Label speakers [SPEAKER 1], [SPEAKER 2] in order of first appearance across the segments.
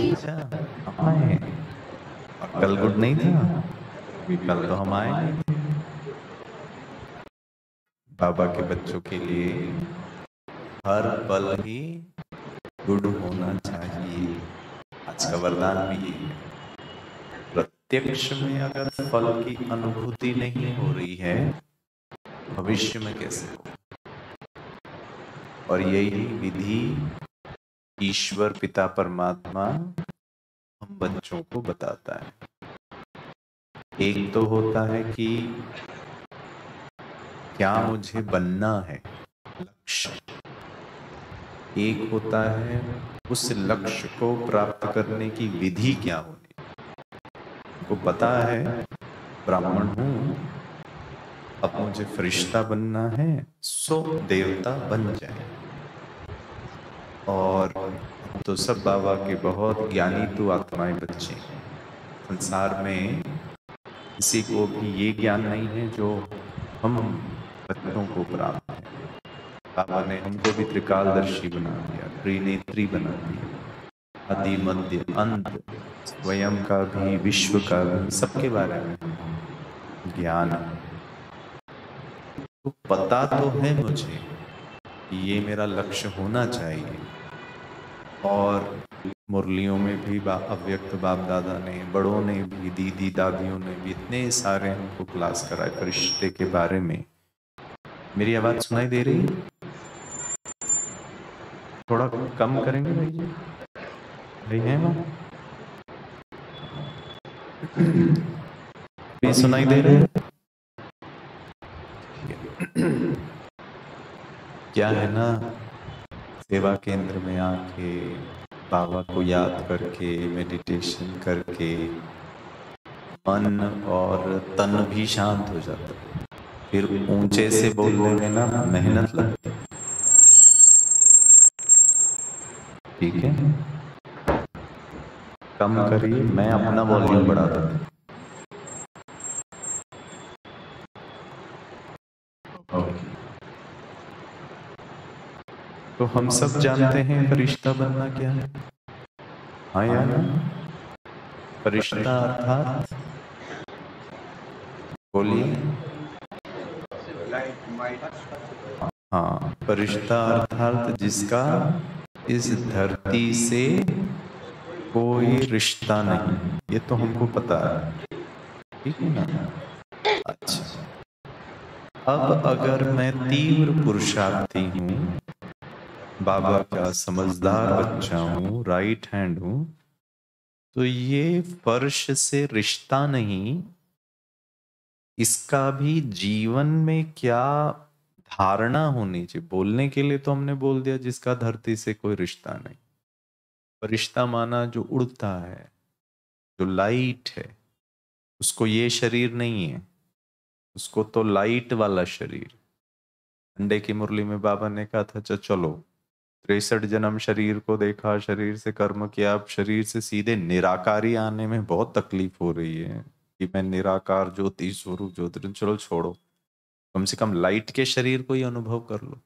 [SPEAKER 1] अच्छा, हम आए। और कल गुड नहीं था, कल तो हम आए नहीं थे। बाबा के बच्चों के लिए हर पल ही गुड होना चाहिए। आज का वरदान भी यही है। प्रत्यक्ष में अगर फल की अनुभूति नहीं हो रही है, भविष्य में कैसे हो? और यही विधि ईश्वर पिता परमात्मा हम बच्चों को बताता है। एक तो होता है कि क्या मुझे बनना है, लक्ष्य। एक होता है उस लक्ष्य को प्राप्त करने की विधि क्या होनी। को पता है ब्राह्मण हूं, अब मुझे फरिश्ता बनना है, सो देवता बन जाए। और अब तो सब बाबा के बहुत ज्ञानी तो आत्माएं बच्चे हैं। संसार में किसी को भी ये ज्ञान नहीं है जो हम बच्चों को प्राप्त है। बाबा ने हमको भी त्रिकालदर्शी बना दिया, त्रिनेत्री बना दिया, आदि मध्य अंत, स्वयं का भी विश्व का भी, सबके बारे में ज्ञान है। तो पता तो है मुझे कि ये मेरा लक्ष्य होना चाहिए। और मुरलियों में भी अव्यक्त बाप दादा ने, बड़ों ने भी, दीदी दादियों ने भी इतने सारे हमको क्लास कराए फरिश्ते के बारे में। मेरी आवाज सुनाई दे रही है? थोड़ा कम करेंगे भाई जी? भाई है वहां? भी सुनाई दे रहे हैं? क्या है ना, सेवा केंद्र में आके बाबा को याद करके, मेडिटेशन करके मन और तन भी शांत हो जाता है। फिर ऊंचे से बोलने में ना मेहनत लगती है। ठीक है, कम करिए, मैं अपना वॉल्यूम बढ़ा देता हूँ। तो हम सब जानते हैं फरिश्ता बनना क्या है? हाँ या ना? फरिश्ता अर्थात, बोलिए। हाँ, फरिश्ता अर्थात जिसका इस धरती से कोई रिश्ता नहीं। ये तो हमको पता है, ठीक है ना? अच्छा, अब अगर मैं तीव्र पुरुषार्थी हूं, बाबा का समझदार बच्चा हूं, राइट हैंड हूं, तो ये फर्श से रिश्ता नहीं, इसका भी जीवन में क्या धारणा होनी चाहिए। बोलने के लिए तो हमने बोल दिया जिसका धरती से कोई रिश्ता नहीं। फरिश्ता माना जो उड़ता है, जो लाइट है, उसको ये शरीर नहीं है, उसको तो लाइट वाला शरीर। अंडे की मुरली में बाबा ने कहा था चलो 63 जन्म शरीर को देखा, शरीर से कर्म किया, अब शरीर से सीधे निराकारी आने में बहुत तकलीफ हो रही है कि मैं निराकार ज्योति स्वरूप ज्योति। चलो छोड़ो, कम से कम लाइट के शरीर को ही अनुभव कर लो।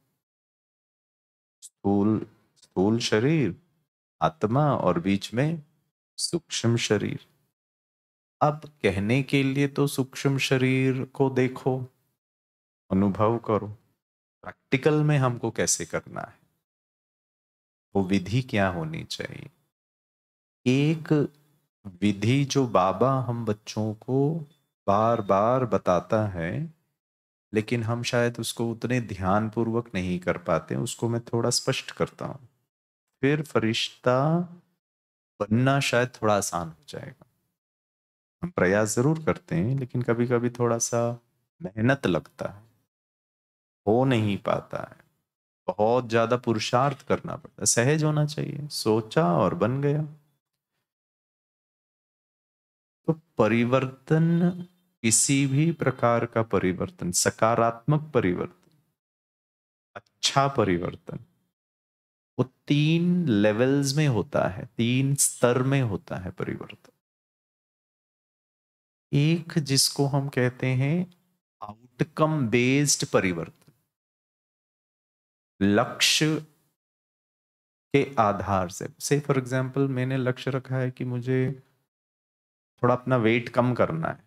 [SPEAKER 1] स्थूल स्थूल शरीर, आत्मा, और बीच में सूक्ष्म शरीर। अब कहने के लिए तो सूक्ष्म शरीर को देखो, अनुभव करो। प्रैक्टिकल में हमको कैसे करना है, वो विधि क्या होनी चाहिए? एक विधि जो बाबा हम बच्चों को बार बार बताता है, लेकिन हम शायद उसको उतने ध्यान पूर्वक नहीं कर पाते, उसको मैं थोड़ा स्पष्ट करता हूं। फिर फरिश्ता बनना शायद थोड़ा आसान हो जाएगा। हम प्रयास जरूर करते हैं, लेकिन कभी कभी थोड़ा सा मेहनत लगता है, हो नहीं पाता है, बहुत ज्यादा पुरुषार्थ करना पड़ता है। सहज होना चाहिए, सोचा और बन गया। तो परिवर्तन, किसी भी प्रकार का परिवर्तन, सकारात्मक परिवर्तन, अच्छा परिवर्तन, वो 3 लेवल्स में होता है, 3 स्तर में होता है परिवर्तन। एक जिसको हम कहते हैं आउटकम बेस्ड परिवर्तन, लक्ष्य के आधार से फॉर एग्जाम्पल मैंने लक्ष्य रखा है कि मुझे थोड़ा अपना वेट कम करना है,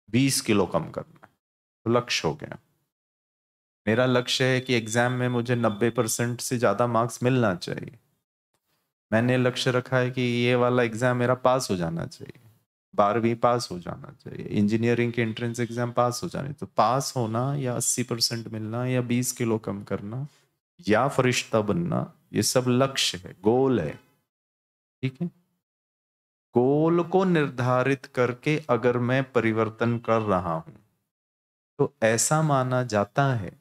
[SPEAKER 1] 20 किलो कम करना है, तो लक्ष्य हो गया। मेरा लक्ष्य है कि एग्जाम में मुझे 90% से ज्यादा मार्क्स मिलना चाहिए। मैंने लक्ष्य रखा है कि ये वाला एग्जाम मेरा पास हो जाना चाहिए, 12वीं पास हो जाना चाहिए, इंजीनियरिंग के एंट्रेंस एग्जाम पास हो जाने। तो पास होना या 80% मिलना या 20 किलो कम करना या फरिश्ता बनना, ये सब लक्ष्य है, गोल है। ठीक है, गोल को निर्धारित करके अगर मैं परिवर्तन कर रहा हूं तो ऐसा माना जाता है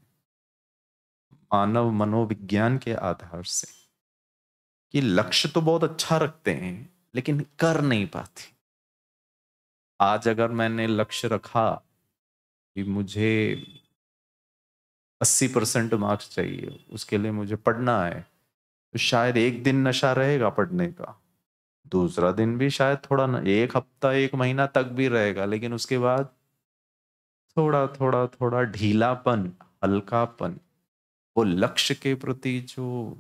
[SPEAKER 1] मानव मनोविज्ञान के आधार से कि लक्ष्य तो बहुत अच्छा रखते हैं लेकिन कर नहीं पाते। आज अगर मैंने लक्ष्य रखा कि मुझे 80% मार्क्स चाहिए, उसके लिए मुझे पढ़ना है, तो शायद एक दिन नशा रहेगा पढ़ने का, दूसरा दिन भी शायद थोड़ा एक हफ्ता एक महीना तक भी रहेगा, लेकिन उसके बाद थोड़ा थोड़ा थोड़ा ढीलापन, हल्कापन, वो लक्ष्य के प्रति जो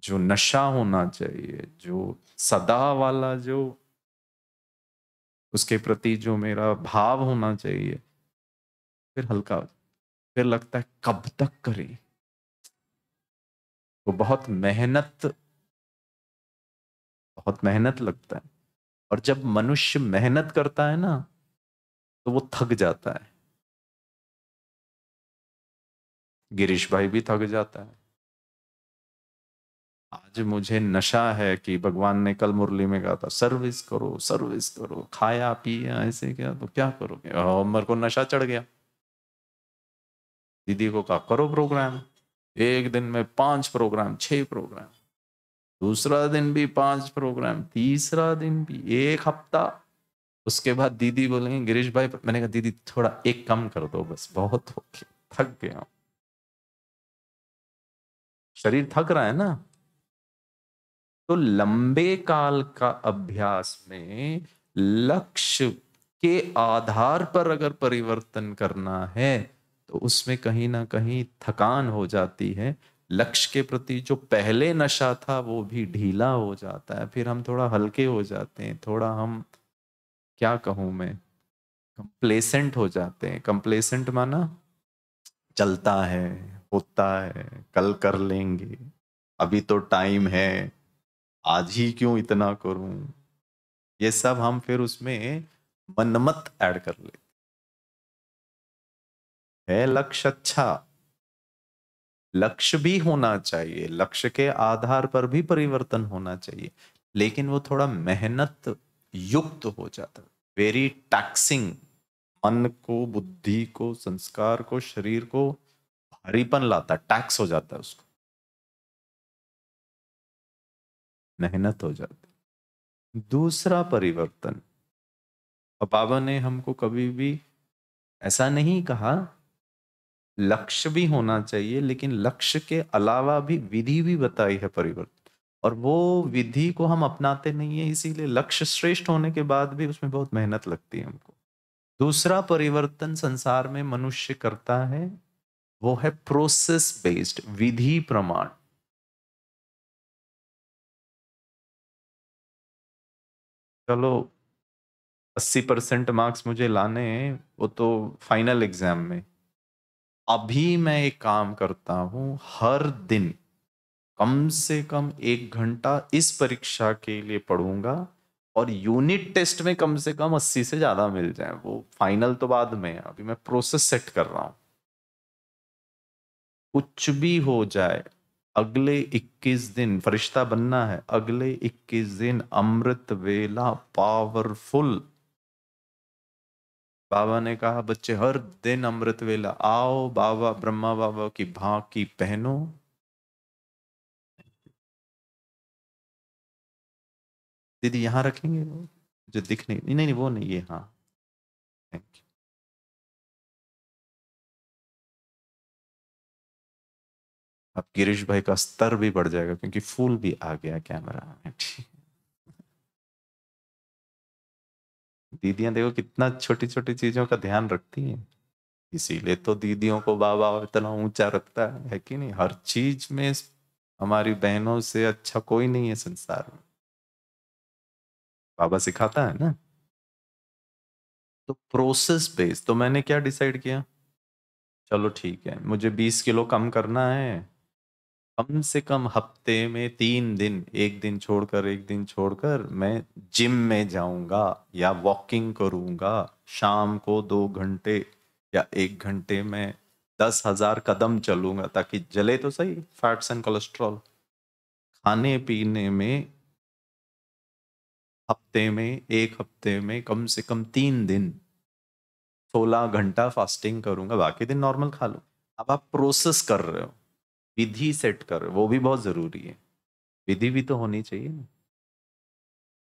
[SPEAKER 1] जो नशा होना चाहिए, जो सदा वाला जो उसके प्रति जो मेरा भाव होना चाहिए, फिर हल्का हो, फिर लगता है कब तक करें। वो बहुत मेहनत लगता है। और जब मनुष्य मेहनत करता है ना तो वो थक जाता है। गिरीश भाई भी थक जाता है। आज मुझे नशा है कि भगवान ने कल मुरली में कहा था सर्विस करो सर्विस करो, खाया पिया ऐसे क्या, तो क्या करोगे। मेरे को नशा चढ़ गया। दीदी को कहा करो प्रोग्राम, एक दिन में 5 प्रोग्राम 6 प्रोग्राम, दूसरा दिन भी 5 प्रोग्राम, तीसरा दिन भी, एक हफ्ता। उसके बाद दीदी बोलेंगे गिरीश भाई, मैंने कहा दीदी थोड़ा एक कम कर दो बस, बहुत हो गया, थक गया। शरीर थक रहा है ना। तो लंबे काल का अभ्यास में लक्ष्य के आधार पर अगर परिवर्तन करना है तो उसमें कहीं ना कहीं थकान हो जाती है। लक्ष्य के प्रति जो पहले नशा था वो भी ढीला हो जाता है, फिर हम थोड़ा हल्के हो जाते हैं, थोड़ा हम, क्या कहूं मैं, कंप्लेसेंट हो जाते हैं। कंप्लेसेंट माना चलता है, होता है, कल कर लेंगे, अभी तो टाइम है, आज ही क्यों इतना करूं। ये सब हम फिर उसमें मनमत ऐड कर लेते हैं। लक्ष्य अच्छा, लक्ष्य भी होना चाहिए, लक्ष्य के आधार पर भी परिवर्तन होना चाहिए, लेकिन वो थोड़ा मेहनत युक्त हो जाता है, वेरी टैक्सिंग। मन को, बुद्धि को, संस्कार को, शरीर को भारीपन लाता, टैक्स हो जाता है, उसको मेहनत हो जाती। दूसरा परिवर्तन, और बाबा ने हमको कभी भी ऐसा नहीं कहा, लक्ष्य भी होना चाहिए लेकिन लक्ष्य के अलावा भी विधि भी बताई है परिवर्तन, और वो विधि को हम अपनाते नहीं है, इसीलिए लक्ष्य श्रेष्ठ होने के बाद भी उसमें बहुत मेहनत लगती है हमको। दूसरा परिवर्तन संसार में मनुष्य करता है वो है प्रोसेस बेस्ड, विधि प्रमाण। चलो 80% मार्क्स मुझे लाने हैं, वो तो फाइनल एग्जाम में। अभी मैं एक काम करता हूं, हर दिन कम से कम 1 घंटा इस परीक्षा के लिए पढ़ूंगा, और यूनिट टेस्ट में कम से कम 80 से ज्यादा मिल जाए, वो फाइनल तो बाद में है, अभी मैं प्रोसेस सेट कर रहा हूं। कुछ भी हो जाए, अगले 21 दिन फरिश्ता बनना है, अगले 21 दिन अमृत वेला पावरफुल। बाबा ने कहा बच्चे हर दिन अमृत वेला आओ, बाबा ब्रह्मा बाबा की भाकी पहनो। दीदी यहाँ रखेंगे वो जो दिख नहीं, नहीं नहीं वो नहीं, ये हाँ, थैंक यू। अब गिरीश भाई का स्तर भी बढ़ जाएगा क्योंकि फूल भी आ गया कैमरा में। दीदियां देखो कितना छोटी छोटी चीजों का ध्यान रखती हैं, इसीलिए तो दीदियों को बाबा इतना ऊंचा रखता है कि नहीं, हर चीज में हमारी बहनों से अच्छा कोई नहीं है संसार में, बाबा सिखाता है ना। तो प्रोसेस बेस्ड, तो मैंने क्या डिसाइड किया, चलो ठीक है, मुझे 20 किलो कम करना है, कम से कम हफ्ते में 3 दिन, एक दिन छोड़कर एक दिन छोड़कर मैं जिम में जाऊंगा या वॉकिंग करूंगा, शाम को 2 घंटे या 1 घंटे में 10,000 कदम चलूंगा, ताकि जले तो सही फैट्स एंड कोलेस्ट्रॉल। खाने पीने में हफ्ते में, एक हफ्ते में कम से कम 3 दिन 16 घंटा फास्टिंग करूंगा, बाकी दिन नॉर्मल खा लो। अब आप प्रोसेस कर रहे हो, विधि सेट कर रहे हो, वो भी बहुत जरूरी है। विधि भी तो होनी चाहिए ना।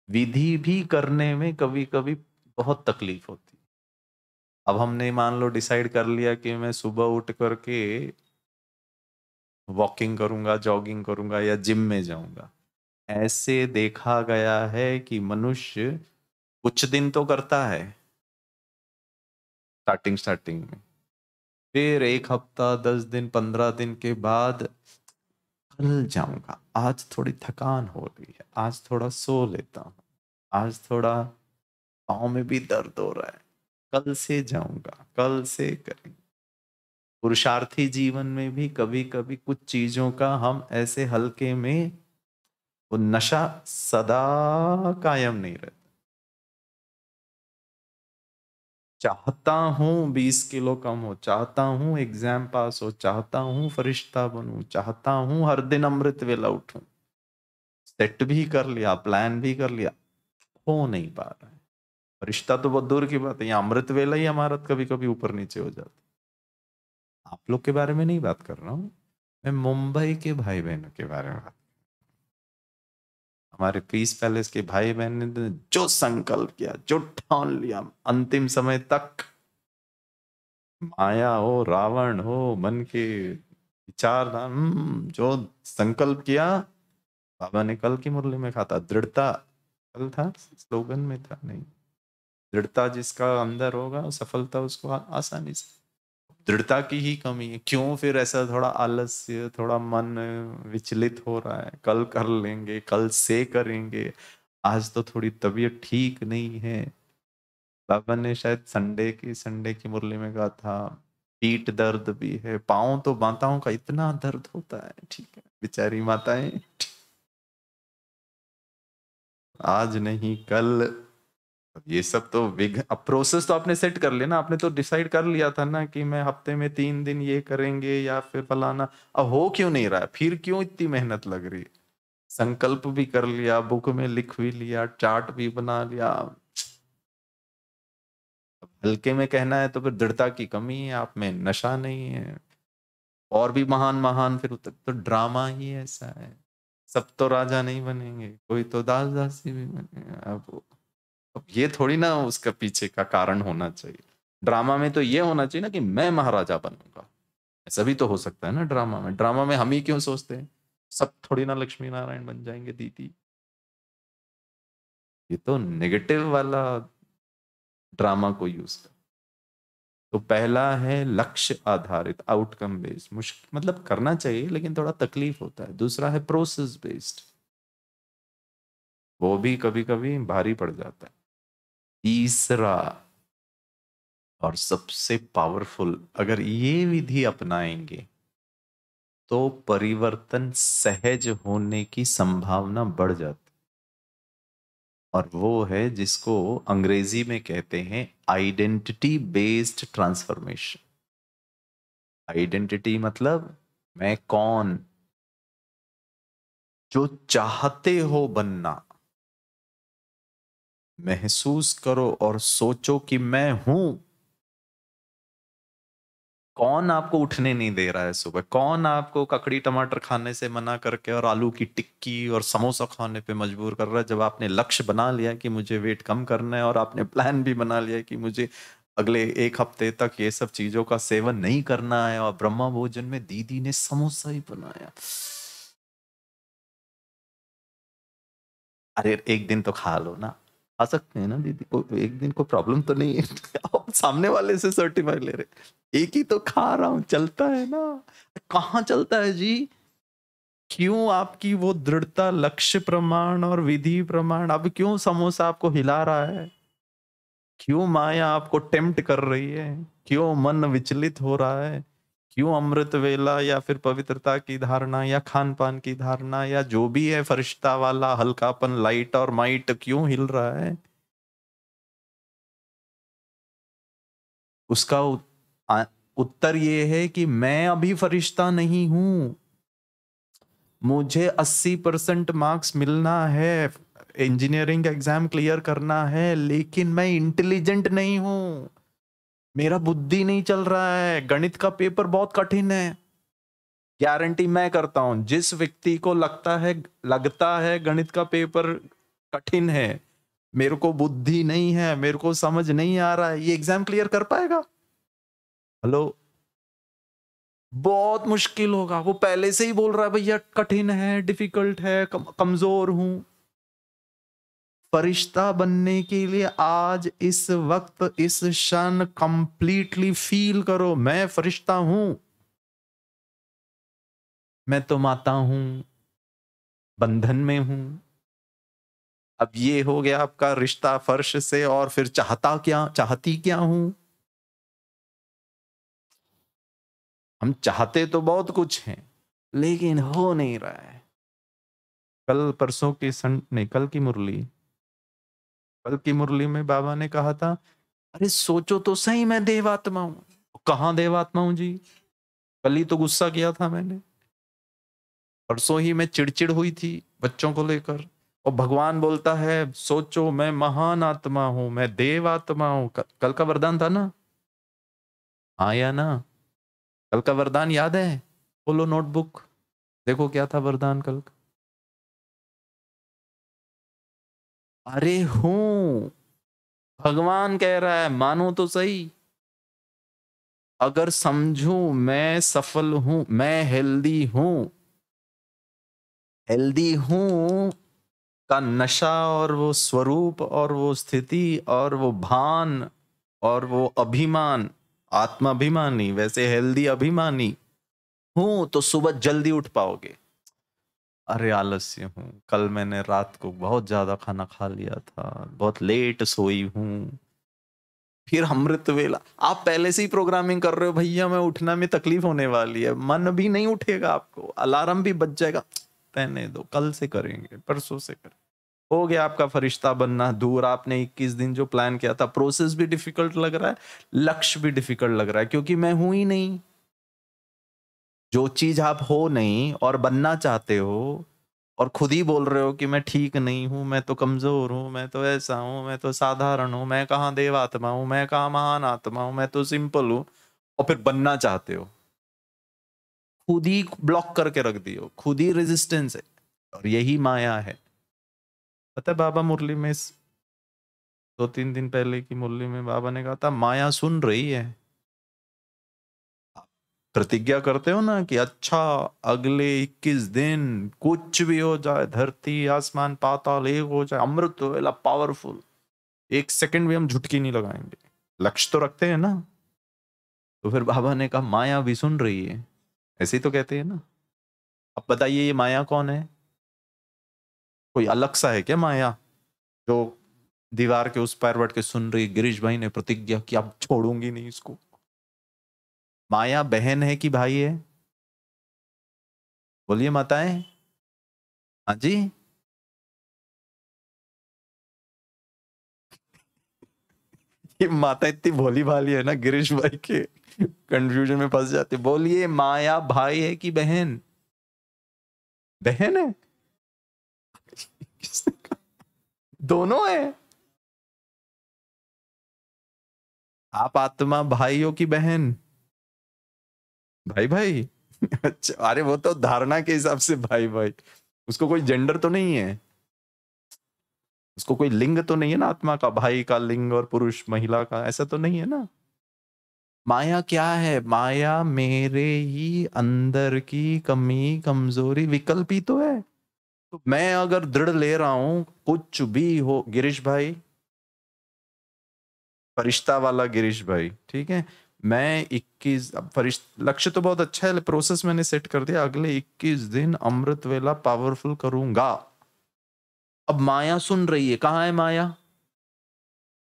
[SPEAKER 1] विधि भी करने में कभी कभी बहुत तकलीफ होती है। अब हमने मान लो डिसाइड कर लिया कि मैं सुबह उठ करके वॉकिंग करूंगा, जॉगिंग करूंगा या जिम में जाऊंगा। ऐसे देखा गया है कि मनुष्य कुछ दिन तो करता है स्टार्टिंग स्टार्टिंग में, फिर एक हफ्ता, 10 दिन, 15 दिन के बाद कल जाऊंगा, आज थोड़ी थकान हो रही है, आज थोड़ा सो लेता हूँ, आज थोड़ा पाँव में भी दर्द हो रहा है, कल से जाऊंगा, कल से करेंगे। पुरुषार्थी जीवन में भी कभी कभी कुछ चीजों का हम ऐसे हल्के में, वो नशा सदा कायम नहीं रहता। चाहता हूं 20 किलो कम हो, चाहता हूं एग्जाम पास हो, चाहता हूं फरिश्ता बनूं, चाहता हूं हर दिन अमृत वेला उठूं, सेट भी कर लिया, प्लान भी कर लिया, हो नहीं पा रहा है। फरिश्ता तो बहुत दूर की बात है, यहाँ अमृत वेला ही हमारा कभी कभी ऊपर नीचे हो जाता है। आप लोग के बारे में नहीं बात कर रहा हूँ मैं, मुंबई के भाई बहनों के बारे में बात। हमारे पीस पैलेस के भाई बहन ने तो जो संकल्प किया, जो ठान लिया, अंतिम समय तक, माया हो, रावण हो, मन के विचार, जो संकल्प किया, बाबा ने कल की मुरली में कहा था, दृढ़ता, कल था स्लोगन में था नहीं, दृढ़ता जिसका अंदर होगा सफलता उसको आसानी से। दृढ़ता की ही कमी है, क्यों फिर ऐसा थोड़ा आलस्य, थोड़ा मन विचलित हो रहा है, कल कर लेंगे, कल से करेंगे, आज तो थोड़ी तबीयत ठीक नहीं है। बाबा ने शायद संडे की मुरली में कहा था, पीठ दर्द भी है, पाँव तो माताओं का इतना दर्द होता है, ठीक है बेचारी माताएं, आज नहीं कल। ये सब तो अब प्रोसेस तो आपने सेट कर लिया ना, आपने तो डिसाइड कर लिया था ना कि मैं हफ्ते में 3 दिन ये करेंगे या फिर फलाना। अब हो क्यों नहीं रहा है, फिर क्यों इतनी मेहनत लग रही है? संकल्प भी कर लिया, बुक में लिख भी लिया, चार्ट भी बना लिया, अब हल्के में कहना है तो फिर दृढ़ता की कमी है आप में, नशा नहीं है। और भी महान महान फिर तो ड्रामा ही ऐसा है, सब तो राजा नहीं बनेंगे, कोई तो दास दासी भी बनेगा। अब ये थोड़ी ना उसका पीछे का कारण होना चाहिए। ड्रामा में तो ये होना चाहिए ना कि मैं महाराजा बनूंगा, ऐसा भी तो हो सकता है ना। ड्रामा में, ड्रामा में हम ही क्यों सोचते हैं सब थोड़ी ना लक्ष्मी नारायण बन जाएंगे दीदी, ये तो नेगेटिव वाला ड्रामा को यूज कर। तो पहला है लक्ष्य आधारित, आउटकम बेस्ड, मुश्किल मतलब करना चाहिए लेकिन थोड़ा तकलीफ होता है। दूसरा है प्रोसेस बेस्ड, वो भी कभी कभी भारी पड़ जाता है। तीसरा और सबसे पावरफुल, अगर ये विधि अपनाएंगे तो परिवर्तन सहज होने की संभावना बढ़ जाती, और वो है जिसको अंग्रेजी में कहते हैं आइडेंटिटी बेस्ड ट्रांसफॉर्मेशन। आइडेंटिटी मतलब मैं कौन, जो चाहते हो बनना, महसूस करो और सोचो कि मैं हूं। कौन आपको उठने नहीं दे रहा है सुबह, कौन आपको ककड़ी टमाटर खाने से मना करके और आलू की टिक्की और समोसा खाने पे मजबूर कर रहा है, जब आपने लक्ष्य बना लिया कि मुझे वेट कम करना है और आपने प्लान भी बना लिया कि मुझे अगले एक हफ्ते तक ये सब चीजों का सेवन नहीं करना है, और ब्रह्मा भोजन में दीदी ने समोसा ही बनाया, अरे एक दिन तो खा लो ना, खा सकते हैं ना दीदी को, एक दिन को प्रॉब्लम तो नहीं है। आप सामने वाले से सर्टिफाइड ले रहे, एक ही तो खा रहा हूं, चलता है ना। कहाँ चलता है जी, क्यों आपकी वो दृढ़ता, लक्ष्य प्रमाण और विधि प्रमाण, अब क्यों समोसा आपको हिला रहा है? क्यों माया आपको टेम्प्ट कर रही है? क्यों मन विचलित हो रहा है? क्यों अमृत वेला या फिर पवित्रता की धारणा या खान पान की धारणा या जो भी है फरिश्ता वाला हल्कापन, लाइट और माइट क्यों हिल रहा है? उसका उत्तर ये है कि मैं अभी फरिश्ता नहीं हूं। मुझे 80% मार्क्स मिलना है, इंजीनियरिंग एग्जाम क्लियर करना है, लेकिन मैं इंटेलिजेंट नहीं हूं। मेरा बुद्धि नहीं चल रहा है, गणित का पेपर बहुत कठिन है। गारंटी मैं करता हूं, जिस व्यक्ति को लगता है गणित का पेपर कठिन है, मेरे को बुद्धि नहीं है, मेरे को समझ नहीं आ रहा है, ये एग्जाम क्लियर कर पाएगा? हेलो, बहुत मुश्किल होगा। वो पहले से ही बोल रहा है भैया कठिन है, डिफिकल्ट है, कमजोर हूं। फरिश्ता बनने के लिए आज इस वक्त इस क्षण कंप्लीटली फील करो, मैं फरिश्ता हूं। मैं तो माता हूं, बंधन में हूं। अब ये हो गया आपका रिश्ता फर्श से, और फिर चाहती क्या हूं? हम चाहते तो बहुत कुछ हैं, लेकिन हो नहीं रहा है। कल परसों की नहीं, कल की मुरली में बाबा ने कहा था, अरे सोचो तो सही, मैं देवात्मा हूं। कहां देवात्मा हूं जी? कल ही तो गुस्सा किया था मैंने, परसों ही मैं चिड़चिड़ हुई थी बच्चों को लेकर, और भगवान बोलता है सोचो मैं महान आत्मा हूं, मैं देव आत्मा हूं। कल का वरदान था ना? हाँ या ना? कल का वरदान याद है? बोलो नोटबुक, देखो क्या था वरदान कल का। अरे हूं, भगवान कह रहा है मानो तो सही। अगर समझूं मैं सफल हूं, मैं हेल्दी हूं का नशा और वो स्वरूप और वो स्थिति और वो भान और वो अभिमान, आत्माभिमानी, वैसे हेल्दी अभिमानी हूं तो सुबह जल्दी उठ पाओगे। अरे आलस्य हूं, कल मैंने रात को बहुत ज्यादा खाना खा लिया था, बहुत लेट सोई हूं। फिर अमृत वेला, आप पहले से ही प्रोग्रामिंग कर रहे हो, भैया मैं उठना में तकलीफ होने वाली है, मन भी नहीं उठेगा, आपको अलार्म भी बज जाएगा, रहने दो, कल से करेंगे, परसों से करेंगे। हो गया आपका फरिश्ता बनना दूर। आपने 21 दिन जो प्लान किया था, प्रोसेस भी डिफिकल्ट लग रहा है, लक्ष्य भी डिफिकल्ट लग रहा है, क्योंकि मैं हूं ही नहीं। जो चीज आप हो नहीं और बनना चाहते हो, और खुद ही बोल रहे हो कि मैं ठीक नहीं हूं, मैं तो कमजोर हूं, मैं तो ऐसा हूं, मैं तो साधारण हूं, मैं कहाँ देवात्मा हूं, मैं कहाँ महान आत्मा हूं, मैं तो सिंपल हूं, और फिर बनना चाहते हो, खुद ही ब्लॉक करके रख दियो, खुद ही रेजिस्टेंस है, और यही माया है। पता है बाबा मुरली में 2-3 दिन पहले की मुरली में बाबा ने कहा था, माया सुन रही है। प्रतिज्ञा करते हो ना कि अच्छा अगले 21 दिन कुछ भी हो जाए, धरती आसमान पाताल एक हो जाए, अमृत वेला पावरफुल, 1 सेकंड भी हम झुटकी नहीं लगाएंगे, लक्ष्य तो रखते हैं ना। तो फिर बाबा ने कहा माया भी सुन रही है, ऐसे ही तो कहते हैं ना। अब बताइए ये माया कौन है? कोई अलग सा है क्या माया, जो दीवार के उस पार बैठ के सुन रही? गिरीश भाई ने प्रतिज्ञा की अब छोड़ूंगी नहीं इसको। माया बहन है कि भाई है? बोलिए माताएं। हाँ जी, ये माता इतनी भोली भाली है ना, गिरीश भाई के कंफ्यूजन में फंस जाते। बोलिए माया भाई है कि बहन? बहन है। किसने कहा? दोनों है। आप आत्मा भाई हो कि बहन? भाई भाई अच्छा, अरे वो तो धारणा के हिसाब से भाई भाई, उसको कोई जेंडर तो नहीं है, उसको कोई लिंग तो नहीं है ना, आत्मा का भाई का लिंग और पुरुष महिला का ऐसा तो नहीं है ना। माया क्या है? माया मेरे ही अंदर की कमी कमजोरी विकल्प ही तो है। तो मैं अगर दृढ़ ले रहा हूं, कुछ भी हो, गिरीश भाई फरिश्ता वाला गिरीश भाई, ठीक है, मैं 21 लक्ष्य तो बहुत अच्छा है, प्रोसेस मैंने सेट कर दिया, अगले 21 दिन अमृत वेला पावरफुल करूंगा। अब माया सुन रही है, कहाँ है माया?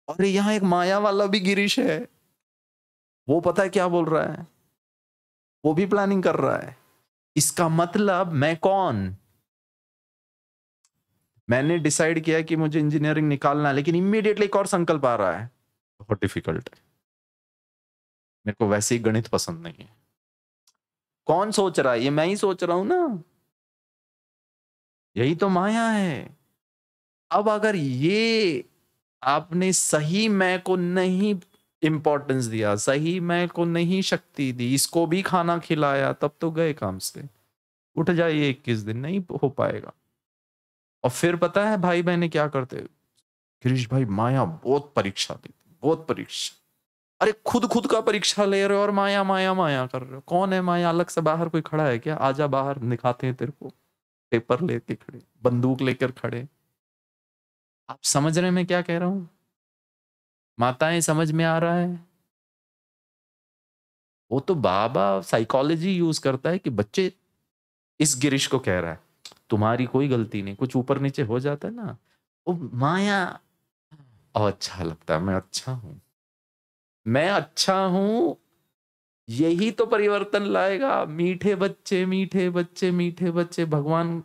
[SPEAKER 1] अरे यहाँ एक माया वाला भी गिरीश है, वो पता है क्या बोल रहा है, वो भी प्लानिंग कर रहा है। इसका मतलब मैं कौन? मैंने डिसाइड किया कि मुझे इंजीनियरिंग निकालना है, लेकिन इमीडिएटली एक और संकल्प आ रहा है, बहुत डिफिकल्ट है, मेरे को वैसे ही गणित पसंद नहीं है। कौन सोच रहा है? ये मैं ही सोच रहा हूं ना, यही तो माया है। अब अगर ये आपने सही मैं को नहीं इंपॉर्टेंस दिया, सही मैं को नहीं शक्ति दी, इसको भी खाना खिलाया, तब तो गए काम से। उठ जाइए 21 दिन, नहीं हो पाएगा। और फिर पता है भाई बहने क्या करते? गिरीश भाई माया बहुत परीक्षा देती, बहुत परीक्षा। अरे खुद का परीक्षा ले रहे हो और माया माया माया कर रहे हो। कौन है माया? अलग से बाहर कोई खड़ा है क्या? आजा बाहर, दिखाते हैं तेरे को। पेपर लेके खड़े, बंदूक लेकर खड़े। आप समझ रहे हैं मैं क्या कह रहा हूं? माताएं, समझ में आ रहा है? वो तो बाबा साइकोलॉजी यूज करता है कि बच्चे, इस गिरीश को कह रहा है तुम्हारी कोई गलती नहीं, कुछ ऊपर नीचे हो जाता है ना, वो माया। और अच्छा लगता है, मैं अच्छा हूं, मैं अच्छा हूं, यही तो परिवर्तन लाएगा। मीठे बच्चे मीठे बच्चे मीठे बच्चे, भगवान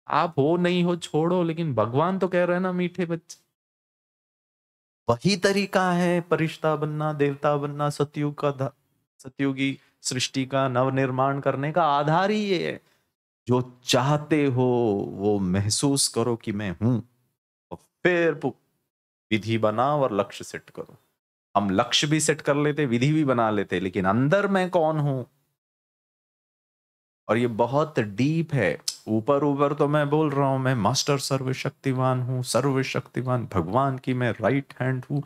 [SPEAKER 1] आप हो नहीं हो छोड़ो, लेकिन भगवान तो कह रहे हैं ना मीठे बच्चे। वही तरीका है परिश्ता बनना, देवता बनना, सतयुग का, सतयुगी सृष्टि का नवनिर्माण करने का आधार ही ये है। जो चाहते हो वो महसूस करो कि मैं हूं, और फिर विधि बनाओ और लक्ष्य सेट करो। हम लक्ष्य भी सेट कर लेते, विधि भी बना लेते, लेकिन अंदर मैं कौन हूं? और ये बहुत डीप है। ऊपर ऊपर तो मैं बोल रहा हूं मैं मास्टर सर्वशक्तिवान हूं, सर्वशक्तिवान भगवान की मैं राइट हैंड हूं,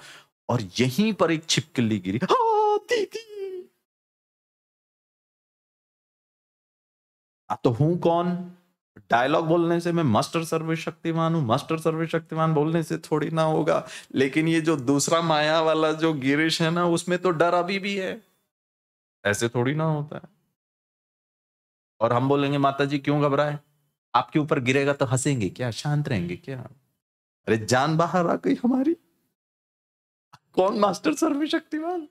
[SPEAKER 1] और यहीं पर एक छिपकली गिरी, हाँ दीदी। तो हूं कौन? डायलॉग बोलने से मैं मास्टर सर्वशक्तिमान हूं, मास्टर सर्वशक्तिमान बोलने से थोड़ी ना होगा। लेकिन ये जो दूसरा माया वाला जो गिरीश है ना, उसमें तो डर अभी भी है, ऐसे थोड़ी ना होता है। और हम बोलेंगे माता जी क्यों घबराए, आपके ऊपर गिरेगा तो हंसेंगे क्या, शांत रहेंगे क्या? अरे जान बाहर आ गई हमारी। कौन मास्टर सर्वशक्तिमान?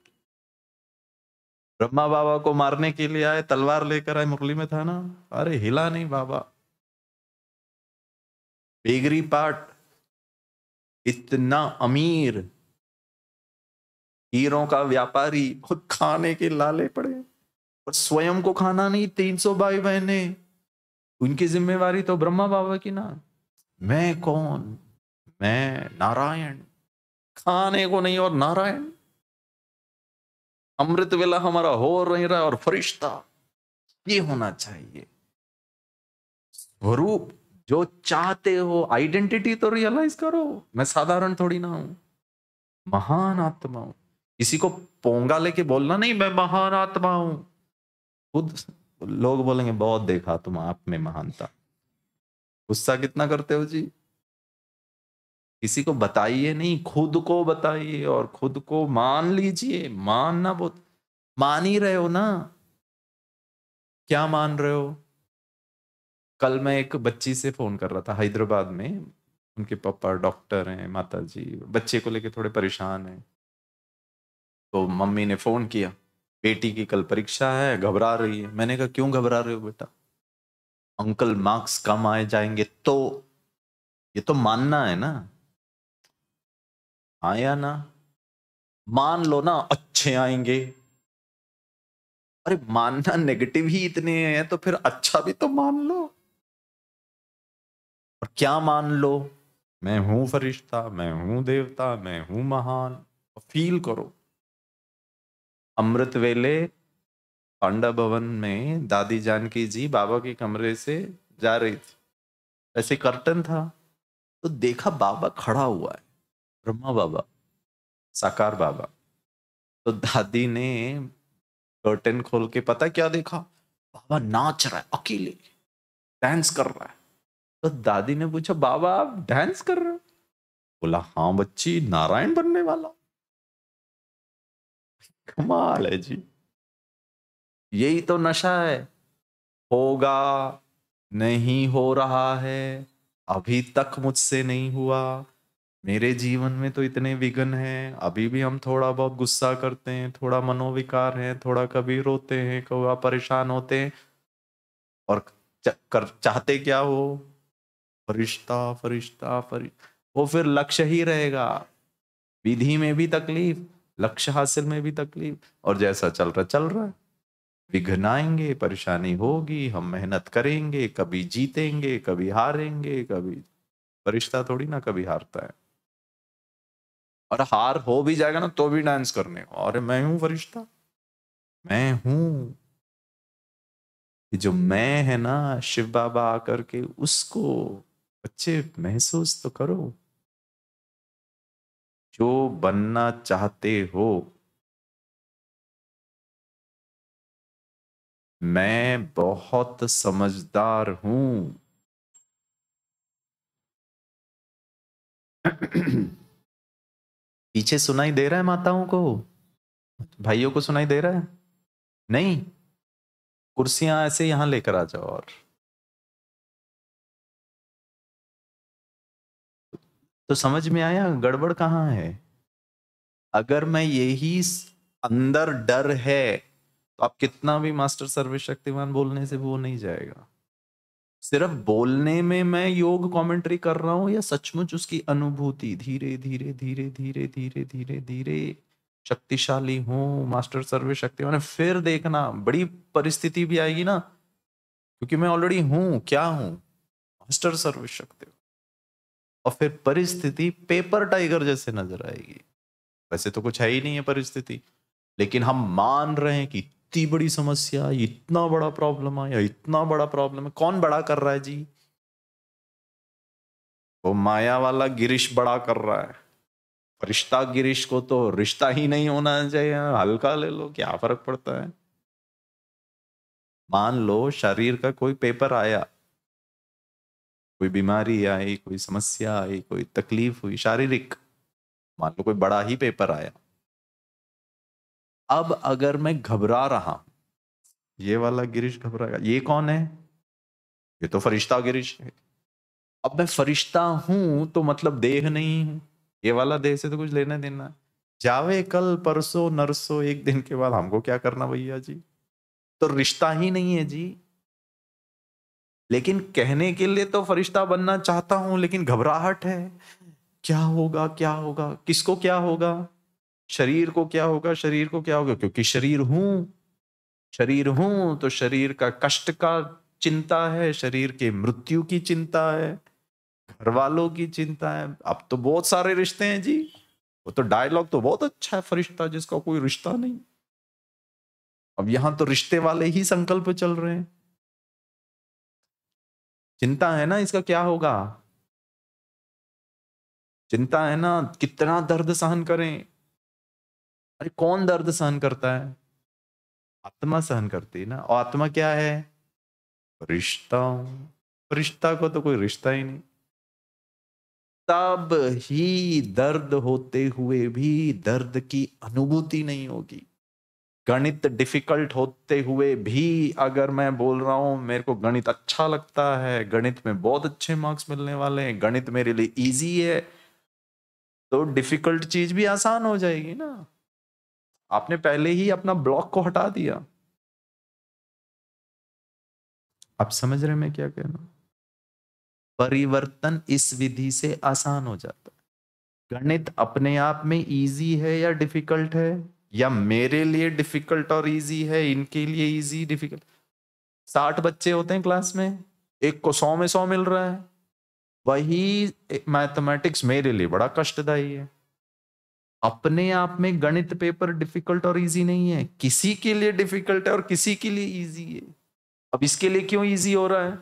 [SPEAKER 1] ब्रह्मा बाबा को मारने के लिए आए, तलवार लेकर आए, मुरली में था ना, अरे हिला नहीं बाबा। बेगरी पाट, इतना अमीर, हीरों का व्यापारी, खुद खाने के लाले पड़े, और स्वयं को खाना नहीं, 300 भाई बहने, उनकी जिम्मेवारी तो ब्रह्मा बाबा की ना। मैं कौन? मैं नारायण, खाने को नहीं और नारायण। अमृत वेला हमारा हो नहीं रहा, और फरिश्ता ये होना चाहिए। स्वरूप जो चाहते हो, आइडेंटिटी तो रियलाइज करो। मैं साधारण थोड़ी ना हूं, महान आत्मा हूं। किसी को पोंगा लेके बोलना नहीं मैं महान आत्मा हूं। खुद लोग बोलेंगे बहुत देखा तुम आप में महानता। गुस्सा कितना करते हो जी? किसी को बताइए नहीं, खुद को बताइए और खुद को मान लीजिए। मानना बहुत, मान ही रहे हो ना। क्या मान रहे हो? कल मैं एक बच्ची से फोन कर रहा था हैदराबाद में, उनके पापा डॉक्टर हैं, माता जी बच्चे को लेके थोड़े परेशान हैं। तो मम्मी ने फोन किया, बेटी की कल परीक्षा है, घबरा रही है। मैंने कहा क्यों घबरा रहे हो बेटा? अंकल मार्क्स कम आए जाएंगे तो, ये तो मानना है ना। आया ना, मान लो ना अच्छे आएंगे। अरे मानना नेगेटिव ही इतने हैं, तो फिर अच्छा भी तो मान लो। और क्या मान लो? मैं हूं फरिश्ता, मैं हूं देवता, मैं हूं महान। फील करो। अमृत वेले पांडा भवन में दादी जानकी जी बाबा के कमरे से जा रही थी, ऐसे कर्टन था, तो देखा बाबा खड़ा हुआ है, ब्रह्मा बाबा, साकार बाबा। तो दादी ने कर्टन खोल के पता क्या देखा? बाबा नाच रहा है अकेले, डांस कर रहा है। तो दादी ने पूछा बाबा आप डांस कर रहे हो? बोला हाँ बच्ची, नारायण बनने वाला। कमाल है जी। यही तो नशा है। होगा, नहीं हो रहा है, अभी तक मुझसे नहीं हुआ, मेरे जीवन में तो इतने विघ्न हैं, अभी भी हम थोड़ा बहुत गुस्सा करते हैं, थोड़ा मनोविकार है, थोड़ा कभी रोते हैं, कभी परेशान होते हैं, और चाहते क्या हो? फरिश्ता फरिश्ता फरिश्ता। वो फिर लक्ष्य ही रहेगा, विधि में भी तकलीफ, लक्ष्य हासिल में भी तकलीफ, और जैसा चल रहा है। विघ्न आएंगे, परेशानी होगी, हम मेहनत करेंगे, कभी जीतेंगे, कभी हारेंगे, कभी। फरिश्ता थोड़ी ना कभी हारता है। और हार हो भी जाएगा ना तो भी डांस करने, अरे मैं हूं फरिश्ता, मैं हूं। ये जो मैं है ना, शिव बाबा आकर के उसको बच्चे महसूस तो करो। जो बनना चाहते हो, मैं बहुत समझदार हूं। पीछे सुनाई दे रहा है माताओं को? भाइयों को सुनाई दे रहा है? नहीं? कुर्सियां ऐसे यहां लेकर आ जाओ। और तो समझ में आया गड़बड़ कहां है? अगर मैं यही अंदर डर है, तो आप कितना भी मास्टर सर्वशक्तिमान बोलने से वो नहीं जाएगा। सिर्फ बोलने में मैं योग कमेंट्री कर रहा हूं, या सचमुच उसकी अनुभूति धीरे धीरे धीरे धीरे धीरे धीरे धीरे शक्तिशाली हूं मास्टर सर्वशक्तिमान, फिर देखना बड़ी परिस्थिति भी आएगी ना, क्योंकि मैं ऑलरेडी हूं। क्या हूं? मास्टर सर्वशक्ति। और फिर परिस्थिति पेपर टाइगर जैसे नजर आएगी। वैसे तो कुछ है ही नहीं है परिस्थिति, लेकिन हम मान रहे हैं कि इतनी बड़ी समस्या, इतना बड़ा प्रॉब्लम है, या इतना बड़ा प्रॉब्लम है। कौन बड़ा कर रहा है जी? वो माया वाला गिरीश बड़ा कर रहा है। रिश्ता गिरीश को तो रिश्ता ही नहीं होना चाहिए, हल्का ले लो, क्या फर्क पड़ता है। मान लो शरीर का कोई पेपर आया, कोई बीमारी आई, कोई समस्या आई, कोई तकलीफ हुई शारीरिक, मान लो कोई बड़ा ही पेपर आया। अब अगर मैं घबरा रहा हूं, ये वाला गिरीश घबराएगा। ये कौन है? ये तो फरिश्ता गिरीश है। अब मैं फरिश्ता हूं तो मतलब देह नहीं हूं, ये वाला देह से तो कुछ लेना देना। जावे कल परसों नरसों, एक दिन के बाद हमको क्या करना भैया जी। तो रिश्ता ही नहीं है जी। लेकिन कहने के लिए तो फरिश्ता बनना चाहता हूं, लेकिन घबराहट है। क्या होगा, क्या होगा, किसको क्या होगा, शरीर को क्या होगा, शरीर को क्या होगा, क्योंकि शरीर हूं। शरीर हूं तो शरीर का कष्ट का चिंता है, शरीर के मृत्यु की चिंता है, घर वालों की चिंता है। अब तो बहुत सारे रिश्ते हैं जी। वो तो डायलॉग तो बहुत अच्छा है, फरिश्ता जिसका कोई रिश्ता नहीं। अब यहां तो रिश्ते वाले ही संकल्प चल रहे हैं। चिंता है ना इसका क्या होगा, चिंता है ना कितना दर्द सहन करें। अरे कौन दर्द सहन करता है? आत्मा सहन करती है ना। और आत्मा क्या है? रिश्ता। रिश्ता को तो कोई रिश्ता ही नहीं। तब ही दर्द होते हुए भी दर्द की अनुभूति नहीं होगी। गणित डिफिकल्ट होते हुए भी अगर मैं बोल रहा हूं मेरे को गणित अच्छा लगता है, गणित में बहुत अच्छे मार्क्स मिलने वाले हैं, गणित मेरे लिए इजी है, तो डिफिकल्ट चीज भी आसान हो जाएगी ना। आपने पहले ही अपना ब्लॉक को हटा दिया। आप समझ रहे हैं मैं क्या कह रहा हूं? परिवर्तन इस विधि से आसान हो जाता है। गणित अपने आप में इजी है या डिफिकल्ट है, या मेरे लिए डिफिकल्ट और इजी है, इनके लिए इजी डिफिकल्ट। 60 बच्चे होते हैं क्लास में, एक को 100 में 100 मिल रहा है। वही मैथमेटिक्स मेरे लिए बड़ा कष्टदायी है। अपने आप में गणित पेपर डिफिकल्ट और इजी नहीं है, किसी के लिए डिफिकल्ट है और किसी के लिए इजी है। अब इसके लिए क्यों इजी हो रहा है?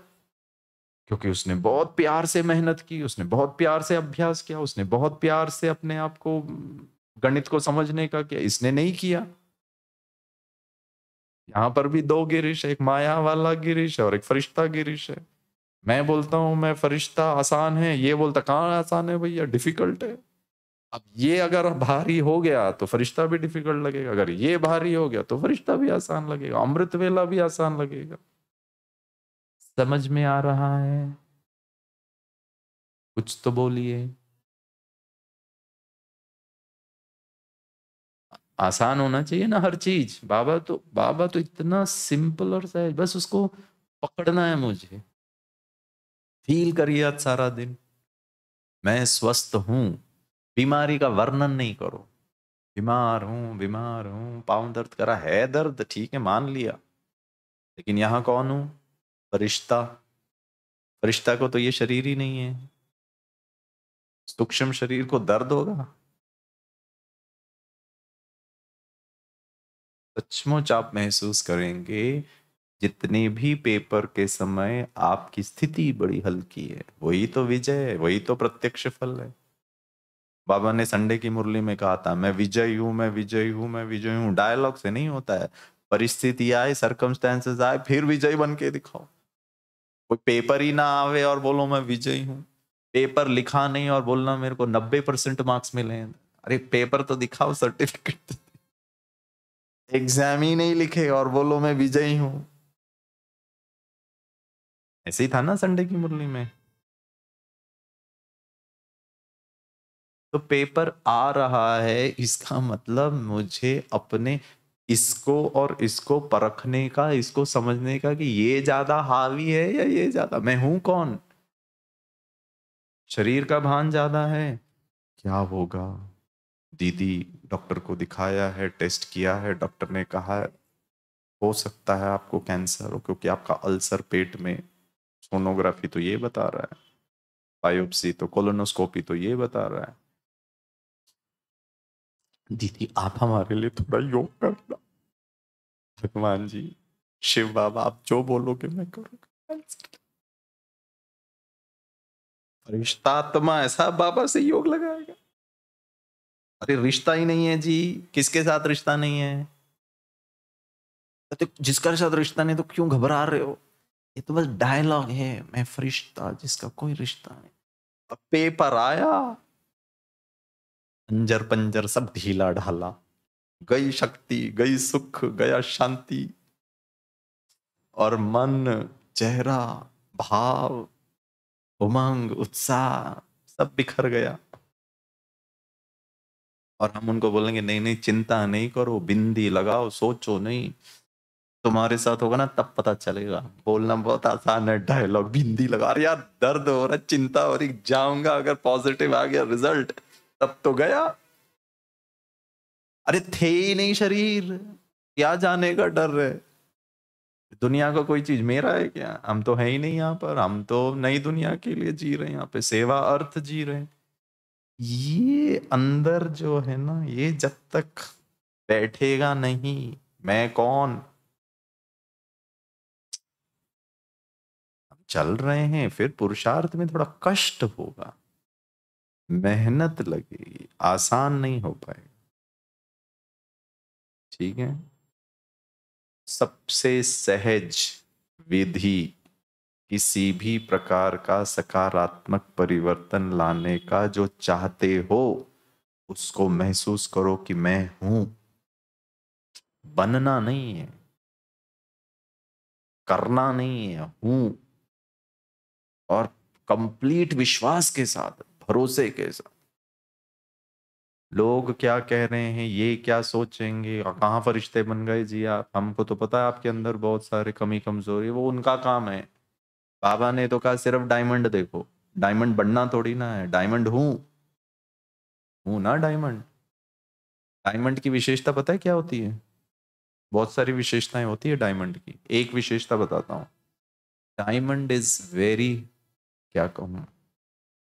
[SPEAKER 1] क्योंकि उसने बहुत प्यार से मेहनत की, उसने बहुत प्यार से अभ्यास किया, उसने बहुत प्यार से अपने आप को गणित को समझने का किया। इसने नहीं किया। यहां पर भी दो गिरीश है, एक माया वाला गिरीश है और एक फरिश्ता गिरीश है। मैं बोलता हूं मैं फरिश्ता आसान है, ये बोलता कहाँ आसान है भैया, डिफिकल्ट है। अब ये अगर भारी हो गया तो फरिश्ता भी डिफिकल्ट लगेगा, अगर ये भारी हो गया तो फरिश्ता भी आसान लगेगा, अमृत वेला भी आसान लगेगा। समझ में आ रहा है? कुछ तो बोलिए। आसान होना चाहिए ना हर चीज। बाबा तो इतना सिंपल और सहज, बस उसको पकड़ना है मुझे। फील करिए आज सारा दिन, मैं स्वस्थ हूं। बीमारी का वर्णन नहीं करो, बीमार हूं, पाँव दर्द करा है, दर्द ठीक है मान लिया, लेकिन यहां कौन हूं? फरिश्ता। फरिश्ता को तो ये शरीर ही नहीं है, सूक्ष्म शरीर को दर्द होगा? सचमुच आप महसूस करेंगे, जितने भी पेपर के समय आपकी स्थिति बड़ी हल्की है, वही तो विजय है, वही तो प्रत्यक्ष फल है। बाबा ने संडे की मुरली में कहा था, मैं विजयी हूं, मैं विजयी हूं, मैं विजयी हूं। डायलॉग से नहीं होता है, परिस्थिति आए, सरकमस्टेंसेस आए, फिर विजयी बन के दिखाओ। कोई पेपर ही ना आवे और बोलो मैं विजयी हूं। पेपर लिखा नहीं और बोलना मेरे को 90% मार्क्स मिले हैं। अरे पेपर तो दिखाओ, सर्टिफिकेट। एग्जाम ही नहीं लिखे और बोलो मैं विजयी हूं। ऐसे ही था ना संडे की मुरली में। तो पेपर आ रहा है, इसका मतलब मुझे अपने इसको और इसको परखने का, इसको समझने का कि ये ज्यादा हावी है या ये ज्यादा, मैं हूं कौन? शरीर का भान ज्यादा है, क्या होगा? दीदी डॉक्टर को दिखाया है, टेस्ट किया है, डॉक्टर ने कहा है, हो सकता है आपको कैंसर हो, क्योंकि आपका अल्सर पेट में, सोनोग्राफी तो ये बता रहा है, बायोप्सी तो, कोलोनोस्कोपी तो ये बता रहा है। दीदी आप हमारे लिए थोड़ा योग करना। भगवान जी, शिव बाबा, आप जो बोलोगे मैं करूंगा। रिश्ता आत्मा ऐसा बाबा से योग लगाएगा? अरे रिश्ता ही नहीं है जी, किसके साथ रिश्ता नहीं है? तो जिसका साथ रिश्ता नहीं तो क्यों घबरा रहे हो? ये तो बस डायलॉग है, मैं फरिश्ता जिसका कोई रिश्ता नहीं। अब पेपर आया, अंजर पंजर सब ढीला ढाला, गई शक्ति, गई सुख, गया शांति, और मन, चेहरा, भाव, उमंग, उत्साह सब बिखर गया। और हम उनको बोलेंगे नहीं नहीं चिंता नहीं करो, बिंदी लगाओ, सोचो नहीं। तुम्हारे साथ होगा ना तब पता चलेगा। बोलना बहुत आसान है, डायलॉग बिंदी लगा, अरे यार दर्द हो रहा है, चिंता हो रही, जाऊंगा, अगर पॉजिटिव आ गया रिजल्ट तब तो गया। अरे थे ही नहीं शरीर, क्या जाने का डर है? दुनिया का कोई चीज मेरा है क्या? हम तो है ही नहीं यहाँ पर, हम तो नई दुनिया के लिए जी रहे हैं, यहाँ पे सेवा अर्थ जी रहे हैं। ये अंदर जो है ना, ये जब तक बैठेगा नहीं, मैं कौन, चल रहे हैं, फिर पुरुषार्थ में थोड़ा कष्ट होगा, मेहनत लगेगी, आसान नहीं हो पाएगा। ठीक है, सबसे सहज विधि किसी भी प्रकार का सकारात्मक परिवर्तन लाने का, जो चाहते हो उसको महसूस करो कि मैं हूं। बनना नहीं है, करना नहीं है, हूं। और कंप्लीट विश्वास के साथ, भरोसे के साथ। लोग क्या कह रहे हैं, ये क्या सोचेंगे, और कहाँ फरिश्ते बन गए जी आप? हमको तो पता है आपके अंदर बहुत सारे कमी कमजोरी, वो उनका काम है। बाबा ने तो कहा सिर्फ डायमंड देखो, डायमंड बनना थोड़ी ना है, डायमंड हूं ना डायमंड। डायमंड की विशेषता पता है क्या होती है? बहुत सारी विशेषताएं होती है डायमंड की, एक विशेषता बताता हूँ। डायमंड इज वेरी, क्या कहूँ,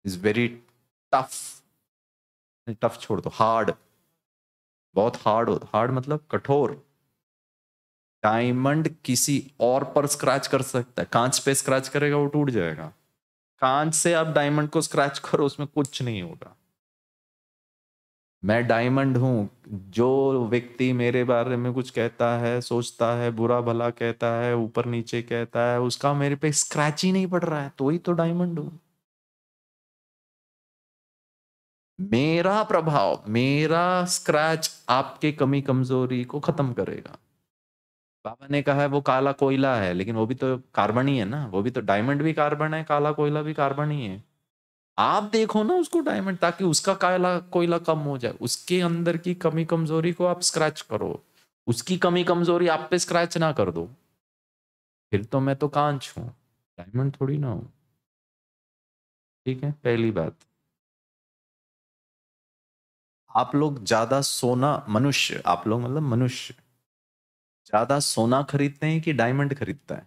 [SPEAKER 1] इज वेरी टफ। टफ छोड़ दो, हार्ड, बहुत हार्ड हो, हार्ड मतलब कठोर। डायमंड किसी और पर स्क्रैच कर सकता है, कांच पे स्क्रैच करेगा वो टूट जाएगा। कांच से आप डायमंड को स्क्रैच करो, उसमें कुछ नहीं होगा। मैं डायमंड हूं, जो व्यक्ति मेरे बारे में कुछ कहता है, सोचता है, बुरा भला कहता है, ऊपर नीचे कहता है, उसका मेरे पे स्क्रैच ही नहीं पड़ रहा है, तो ही तो डायमंड हूं। मेरा प्रभाव, मेरा स्क्रैच आपके कमी कमजोरी को खत्म करेगा। बाबा ने कहा है वो काला कोयला है, लेकिन वो भी तो कार्बन ही है ना, वो भी तो, डायमंड भी कार्बन है, काला कोयला भी कार्बन ही है। आप देखो ना उसको डायमंड, ताकि उसका काला कोयला कम हो जाए, उसके अंदर की कमी कमजोरी को आप स्क्रैच करो, उसकी कमी कमजोरी आप पे स्क्रैच ना कर दो, फिर तो मैं तो कांच हूं, डायमंड थोड़ी ना हूं। ठीक है, पहली बात। आप लोग ज्यादा सोना, मनुष्य, आप लोग मतलब मनुष्य ज्यादा सोना खरीदते हैं कि डायमंड खरीदता है?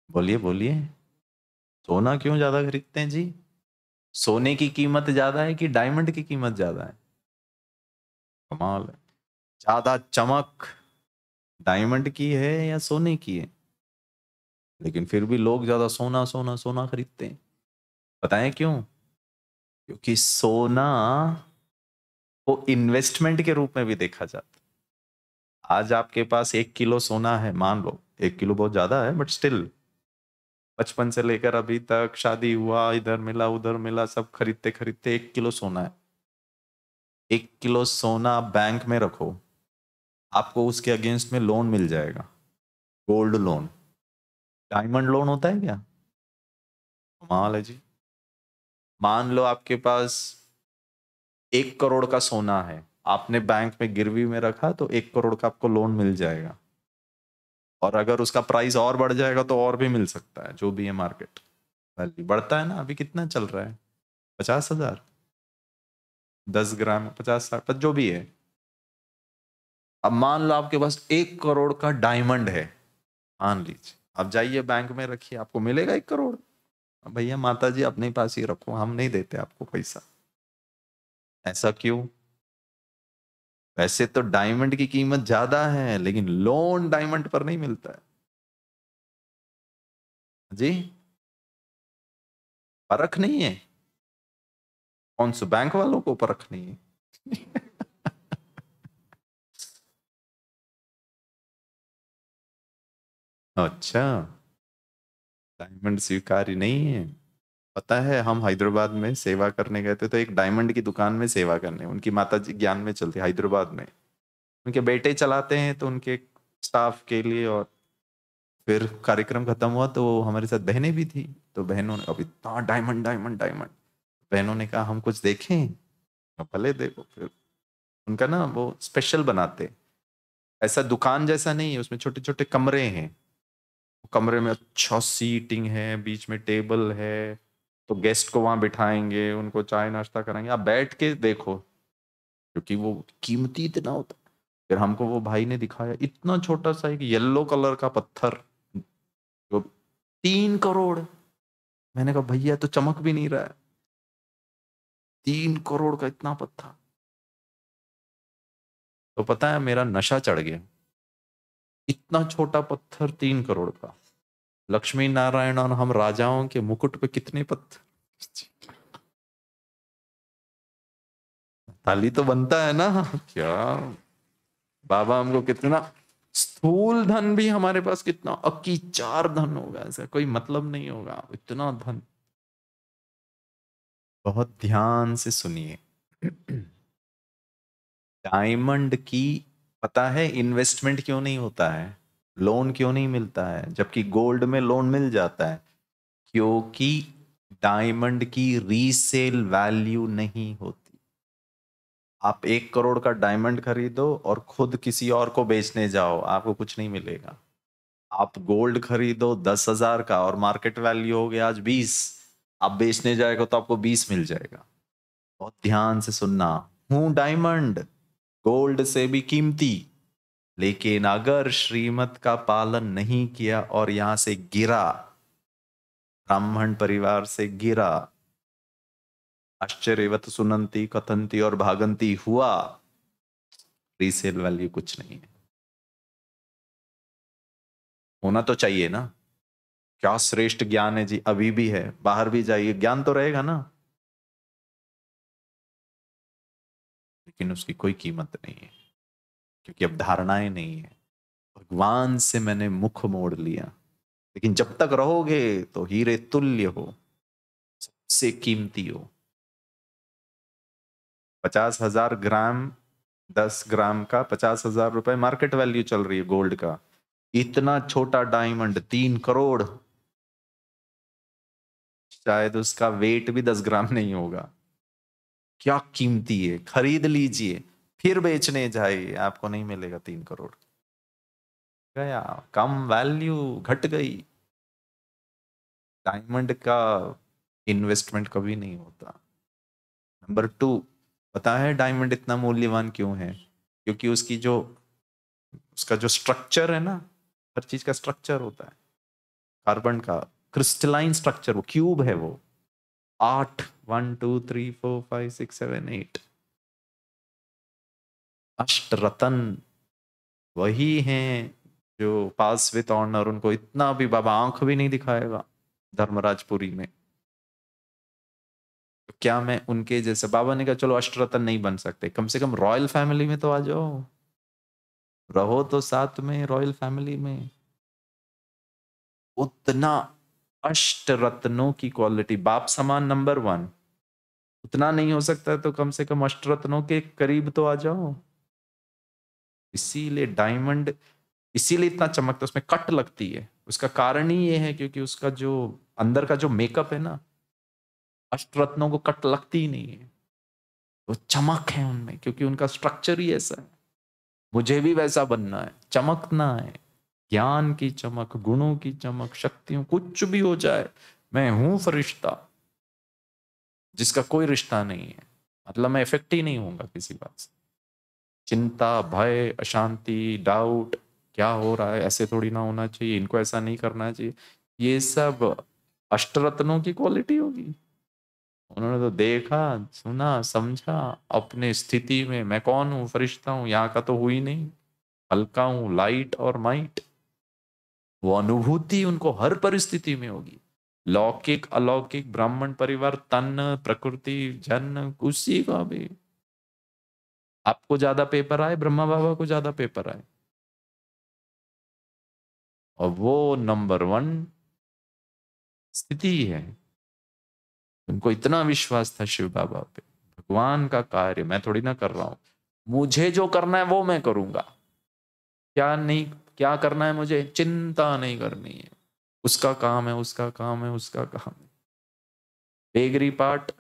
[SPEAKER 1] बोलिए बोलिए, सोना क्यों ज्यादा खरीदते हैं जी? सोने की कीमत ज्यादा है कि डायमंड की कीमत ज्यादा है? कमाल है। ज्यादा चमक डायमंड की है या सोने की है? लेकिन फिर भी लोग ज्यादा सोना सोना सोना खरीदते हैं। बताएं क्यों? क्योंकि सोना को इन्वेस्टमेंट के रूप में भी देखा जाता है। आज आपके पास 1 किलो सोना है, मान लो 1 किलो बहुत ज्यादा है, बट स्टिल, बचपन से लेकर अभी तक, शादी हुआ, इधर मिला उधर मिला, सब खरीदते खरीदते 1 किलो सोना है। 1 किलो सोना आप बैंक में रखो, आपको उसके अगेंस्ट में लोन मिल जाएगा, गोल्ड लोन। डायमंड लोन होता है क्या? कमाल है जी। मान लो आपके पास 1 करोड़ का सोना है, आपने बैंक में गिरवी में रखा, तो 1 करोड़ का आपको लोन मिल जाएगा। और अगर उसका प्राइस और बढ़ जाएगा तो और भी मिल सकता है, जो भी है मार्केट वैल्यू बढ़ता है ना। अभी कितना चल रहा है? 50,000, 10 ग्राम 50 60, जो भी है। अब मान लो आपके पास 1 करोड़ का डायमंड है, मान लीजिए, अब जाइए बैंक में रखिए, आपको मिलेगा 1 करोड़। अब भैया माता जी अपने पास ही रखो, हम नहीं देते आपको पैसा। ऐसा क्यों? वैसे तो डायमंड की कीमत ज्यादा है, लेकिन लोन डायमंड पर नहीं मिलता है जी। परख नहीं है? कौन से बैंक वालों को परख नहीं है? अच्छा, डायमंड स्वीकार्य नहीं है। पता है, हम हैदराबाद में सेवा करने गए थे, तो एक डायमंड की दुकान में सेवा करने, उनकी माता जी ज्ञान में चलती हैदराबाद में, उनके बेटे चलाते हैं, तो उनके स्टाफ के लिए। और फिर कार्यक्रम खत्म हुआ तो हमारे साथ बहनें भी थी, तो बहनों ने, अब इतना डायमंड डायमंड डायमंड, बहनों ने कहा हम कुछ देखें। अब भले देखो। फिर उनका ना वो स्पेशल बनाते, ऐसा दुकान जैसा नहीं है, उसमें छोटे छोटे कमरे हैं, कमरे में अच्छा सीटिंग है, बीच में टेबल है, तो गेस्ट को वहां बिठाएंगे, उनको चाय नाश्ता कराएंगे, आप बैठ के देखो, क्योंकि वो कीमती इतना होता है। फिर हमको वो भाई ने दिखाया, इतना छोटा सा एक येलो कलर का पत्थर, जो 3 करोड़। मैंने कहा भैया तो चमक भी नहीं रहा है, 3 करोड़ का इतना पत्थर। तो पता है मेरा नशा चढ़ गया, इतना छोटा पत्थर 3 करोड़ का। लक्ष्मी नारायण और हम राजाओं के मुकुट पे कितने पत्थर। ताली तो बनता है ना क्या? बाबा हमको कितना, स्थूल धन भी हमारे पास कितना, अक्की 4 धन होगा, ऐसा कोई मतलब नहीं होगा इतना धन। बहुत ध्यान से सुनिए। डायमंड की, पता है इन्वेस्टमेंट क्यों नहीं होता है, लोन क्यों नहीं मिलता है, जबकि गोल्ड में लोन मिल जाता है? क्योंकि डायमंड की रीसेल वैल्यू नहीं होती। आप 1 करोड़ का डायमंड खरीदो और खुद किसी और को बेचने जाओ, आपको कुछ नहीं मिलेगा। आप गोल्ड खरीदो 10,000 का और मार्केट वैल्यू हो गया आज 20, आप बेचने जाएगा तो आपको 20 मिल जाएगा। बहुत ध्यान से सुनना, हूं डायमंड गोल्ड से भी कीमती, लेकिन अगर श्रीमत का पालन नहीं किया और यहां से गिरा, ब्राह्मण परिवार से गिरा, आश्चर्यवत सुनंती कथंती और भागंती हुआ, रीसेल वैल्यू कुछ नहीं है। होना तो चाहिए ना। क्या श्रेष्ठ ज्ञान है जी, अभी भी है, बाहर भी जाइए ज्ञान तो रहेगा ना, लेकिन उसकी कोई कीमत नहीं है, क्योंकि अब धारणाएं नहीं है। भगवान से मैंने मुख मोड़ लिया, लेकिन जब तक रहोगे तो हीरे तुल्य हो, सबसे कीमती हो। 50,000 ग्राम, 10 ग्राम का 50,000 रुपए मार्केट वैल्यू चल रही है गोल्ड का। इतना छोटा डायमंड 3 करोड़, शायद उसका वेट भी 10 ग्राम नहीं होगा। क्या कीमती है, खरीद लीजिए, फिर बेचने जाइए, आपको नहीं मिलेगा 3 करोड़। गया, कम वैल्यू, घट गई। डायमंड का इन्वेस्टमेंट कभी नहीं होता। नंबर 2, पता है डायमंड इतना मूल्यवान क्यों है? क्योंकि उसका जो स्ट्रक्चर है ना, हर चीज का स्ट्रक्चर होता है। कार्बन का क्रिस्टलाइन स्ट्रक्चर, वो क्यूब है वो। 8, 1 2 3 4 5 6 7 8 अष्टरतन वही हैं जो पास विथ ऑनर, उनको इतना भी बाबा आंख भी नहीं दिखाएगा धर्मराजपुरी में। तो क्या मैं उनके जैसे, बाबा ने कहा चलो अष्टरतन नहीं बन सकते, कम से कम रॉयल फैमिली में तो आ जाओ, रहो तो साथ में रॉयल फैमिली में। उतना अष्टरत्नों की क्वालिटी, बाप समान नंबर 1, उतना नहीं हो सकता है तो कम से कम अष्टरत्नों के करीब तो आ जाओ। इसीलिए डायमंड, इसीलिए इतना चमकता है, उसमें कट लगती है। उसका कारण ही ये है क्योंकि उसका जो अंदर का जो मेकअप है ना, अष्टरत्नों को कट लगती ही नहीं है। वो चमक है उनमें क्योंकि उनका स्ट्रक्चर ही ऐसा है। मुझे भी वैसा बनना है, चमकना है, ज्ञान की चमक, गुणों की चमक, शक्तियों, कुछ भी हो जाए मैं हूं फरिश्ता जिसका कोई रिश्ता नहीं है। मतलब मैं इफेक्ट ही नहीं होऊंगा किसी बात से। चिंता, भय, अशांति, डाउट, क्या हो रहा है, ऐसे थोड़ी ना होना चाहिए, इनको ऐसा नहीं करना चाहिए, ये सब अष्टरत्नों की क्वालिटी होगी। उन्होंने तो देखा, सुना, समझा, अपने स्थिति में मैं कौन हूं, फरिश्ता हूं, यहाँ का तो हुई नहीं, हल्का हूं, लाइट और माइट। वो अनुभूति उनको हर परिस्थिति में होगी। लौकिक अलौकिक ब्राह्मण परिवार, तन प्रकृति जन, उसी का भी। आपको ज्यादा पेपर आए, ब्रह्मा बाबा को ज्यादा पेपर आए, और वो नंबर 1 स्थिति है। उनको इतना विश्वास था शिव बाबा पे, भगवान का कार्य मैं थोड़ी ना कर रहा हूं, मुझे जो करना है वो मैं करूंगा। क्या नहीं, क्या करना है मुझे, चिंता नहीं करनी है, उसका काम है, उसका काम है, उसका काम है। बेगरी पाठ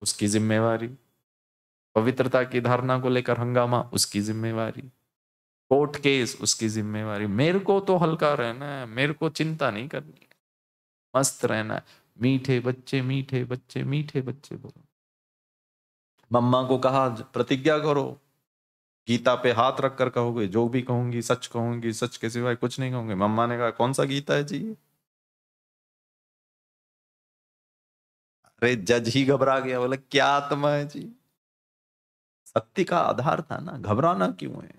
[SPEAKER 1] उसकी जिम्मेवारी, पवित्रता की धारणा को लेकर हंगामा उसकी जिम्मेवारी, कोर्ट केस उसकी जिम्मेवारी। मेरे को तो हल्का रहना है, मेरे को चिंता नहीं करनी है, मस्त रहना है। मीठे बच्चे, मीठे बच्चे, मीठे बच्चे बोलो। मम्मा को कहा प्रतिज्ञा करो, गीता पे हाथ रख कर कहोगे, जो भी कहूंगी सच कहूंगी, सच के सिवाय कुछ नहीं कहूंगी। मम्मा ने कहा कौन सा गीता है जी? अरे जज ही घबरा गया, बोला क्या आत्मा है जी? सत्य का आधार था ना, घबराना क्यों है?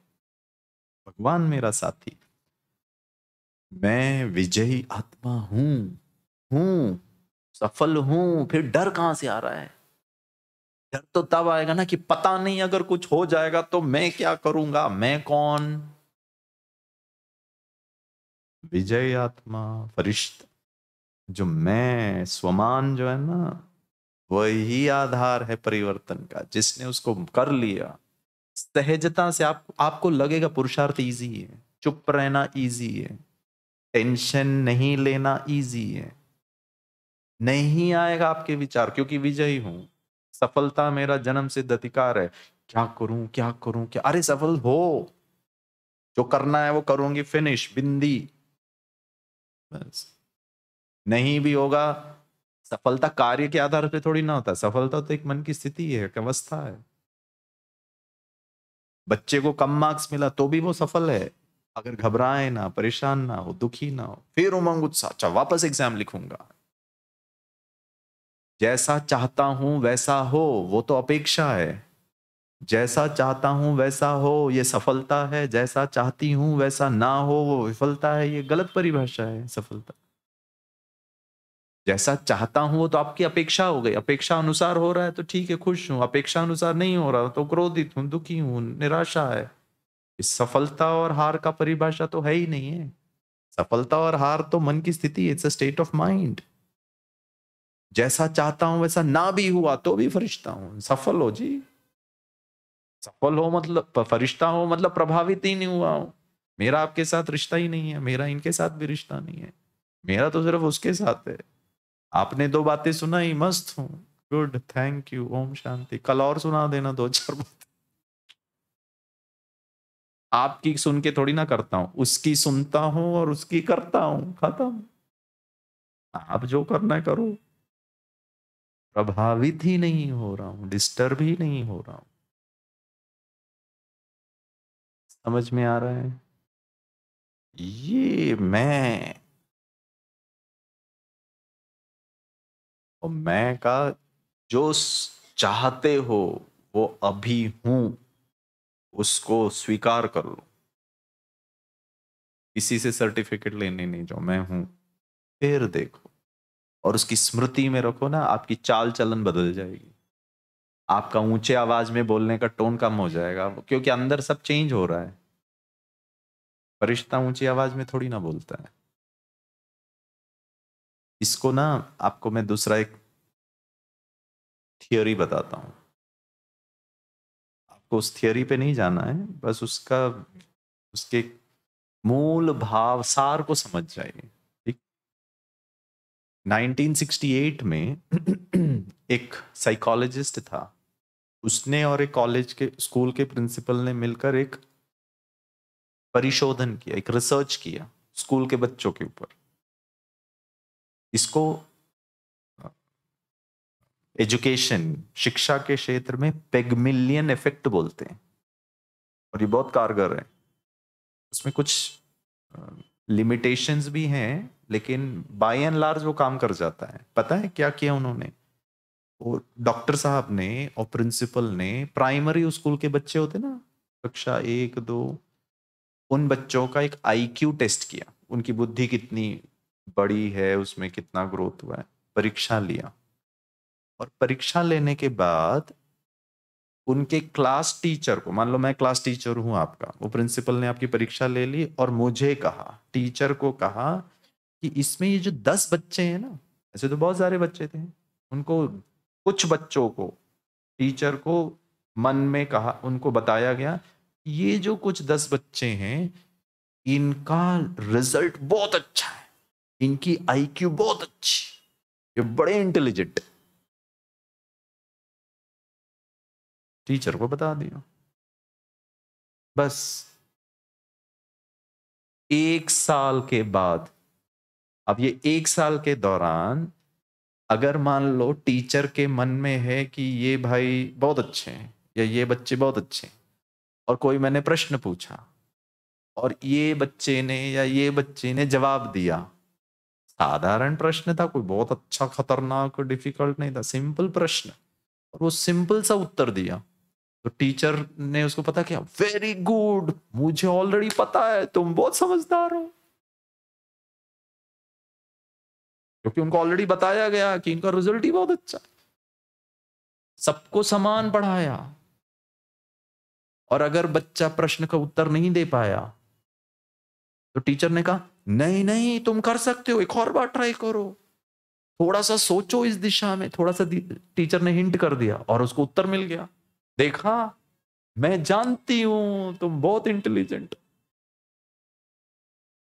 [SPEAKER 1] भगवान मेरा साथी, मैं विजयी आत्मा हूं, सफल हूं, फिर डर कहां से आ रहा है? डर तो तब आएगा ना कि पता नहीं अगर कुछ हो जाएगा तो मैं क्या करूंगा, मैं कौन? विजय आत्मा, फरिश्ता, जो मैं स्वमान जो है ना, वही आधार है परिवर्तन का। जिसने उसको कर लिया सहजता से, आपको लगेगा पुरुषार्थ इजी है, चुप रहना इजी है, टेंशन नहीं लेना इजी है, नहीं आएगा आपके विचार, क्योंकि विजयी हूं। सफलता मेरा जन्म सिद्ध अधिकार है। क्या करूं, क्या करूं, क्या, अरे सफल हो, जो करना है वो करूंगी, फिनिश, बिंदी, बस। नहीं भी होगा, सफलता कार्य के आधार पे थोड़ी ना होता, सफलता तो एक मन की स्थिति है, एक अवस्था है। बच्चे को कम मार्क्स मिला तो भी वो सफल है, अगर घबराए ना, परेशान ना हो, दुखी ना हो, फिर उमंग उत्साह, अच्छा वापस एग्जाम लिखूंगा। जैसा चाहता हूं वैसा हो, वो तो अपेक्षा है। जैसा चाहता हूं वैसा हो, ये सफलता है। जैसा चाहती हूं वैसा ना हो, वो विफलता है। ये गलत परिभाषा है सफलता। जैसा चाहता हूं वो तो आपकी अपेक्षा हो गई, अपेक्षा अनुसार हो रहा है तो ठीक है, खुश हूं, अपेक्षा अनुसार नहीं हो रहा तो क्रोधित हूं, दुखी हूं, निराशा है। इस सफलता और हार का परिभाषा तो है ही नहीं है। सफलता और हार तो मन की स्थिति, it's a state of mind. जैसा चाहता हूं वैसा ना भी हुआ तो भी फरिश्ता हूं, सफल हो जी। सफल हो मतलब फरिश्ता हो, मतलब प्रभावित ही नहीं हुआ हूं। मेरा आपके साथ रिश्ता ही नहीं है, मेरा इनके साथ भी रिश्ता नहीं है, मेरा तो सिर्फ उसके साथ है। आपने 2 बातें सुनाई, मस्त हूं, good, thank you, Om Shanti. कल और सुना देना 2-4 बातें। आपकी सुन के थोड़ी ना करता हूं, उसकी सुनता हूं और उसकी करता हूं, खत्म। आप जो करना है करो। प्रभावित ही नहीं हो रहा हूं, डिस्टर्ब ही नहीं हो रहा हूं। समझ में आ रहा है? ये मैं का जो चाहते हो वो अभी हूं, उसको स्वीकार कर लो। किसी से सर्टिफिकेट लेने नहीं जाओ, मैं हूं। फिर देखो, और उसकी स्मृति में रखो ना, आपकी चाल चलन बदल जाएगी। आपका ऊंचे आवाज में बोलने का टोन कम हो जाएगा, क्योंकि अंदर सब चेंज हो रहा है। फरिश्ता ऊंची आवाज में थोड़ी ना बोलता है। इसको ना, आपको मैं दूसरा एक थियोरी बताता हूं। आपको उस थियोरी पे नहीं जाना है, बस उसके मूल भाव सार को समझ जाइए, ठीक। 1968 में एक साइकोलॉजिस्ट था, उसने और एक कॉलेज के स्कूल के प्रिंसिपल ने मिलकर एक परिशोधन किया, एक रिसर्च किया स्कूल के बच्चों के ऊपर। इसको एजुकेशन, शिक्षा के क्षेत्र में पेगमिलियन इफेक्ट बोलते हैं, और ये बहुत कारगर है। उसमें कुछ लिमिटेशंस भी हैं, लेकिन बाय एंड लार्ज वो काम कर जाता है। पता है क्या किया उन्होंने? वो डॉक्टर साहब ने और प्रिंसिपल ने प्राइमरी स्कूल के बच्चे होते ना, कक्षा 1-2, उन बच्चों का एक आईक्यू टेस्ट किया, उनकी बुद्धि कितनी बड़ी है, उसमें कितना ग्रोथ हुआ है, परीक्षा लिया। और परीक्षा लेने के बाद उनके क्लास टीचर को, मान लो मैं क्लास टीचर हूं आपका, वो प्रिंसिपल ने आपकी परीक्षा ले ली और मुझे कहा, टीचर को कहा कि इसमें ये जो 10 बच्चे हैं ना, ऐसे तो बहुत सारे बच्चे थे, उनको, कुछ बच्चों को, टीचर को मन में कहा, उनको बताया गया, ये जो कुछ 10 बच्चे हैं, इनका रिजल्ट बहुत अच्छा है, इनकी आईक्यू बहुत अच्छी, ये बड़े इंटेलिजेंट। टीचर को बता दिया। बस 1 साल के बाद, अब ये 1 साल के दौरान अगर मान लो टीचर के मन में है कि ये भाई बहुत अच्छे हैं या ये बच्चे बहुत अच्छे हैं, और कोई मैंने प्रश्न पूछा और ये बच्चे ने या ये बच्चे ने जवाब दिया, साधारण प्रश्न था, कोई बहुत अच्छा खतरनाक डिफिकल्ट नहीं था, सिंपल प्रश्न, और वो सिंपल सा उत्तर दिया, तो टीचर ने उसको पता किया, वेरी गुड, मुझे ऑलरेडी पता है, तुम बहुत समझदार हो, क्योंकि उनको ऑलरेडी बताया गया कि इनका रिजल्ट ही बहुत अच्छा। सबको समान पढ़ाया, और अगर बच्चा प्रश्न का उत्तर नहीं दे पाया तो टीचर ने कहा, नहीं नहीं तुम कर सकते हो, एक और बार ट्राई करो, थोड़ा सा सोचो इस दिशा में, थोड़ा सा टीचर ने हिंट कर दिया और उसको उत्तर मिल गया। देखा, मैं जानती हूं तुम बहुत इंटेलिजेंट।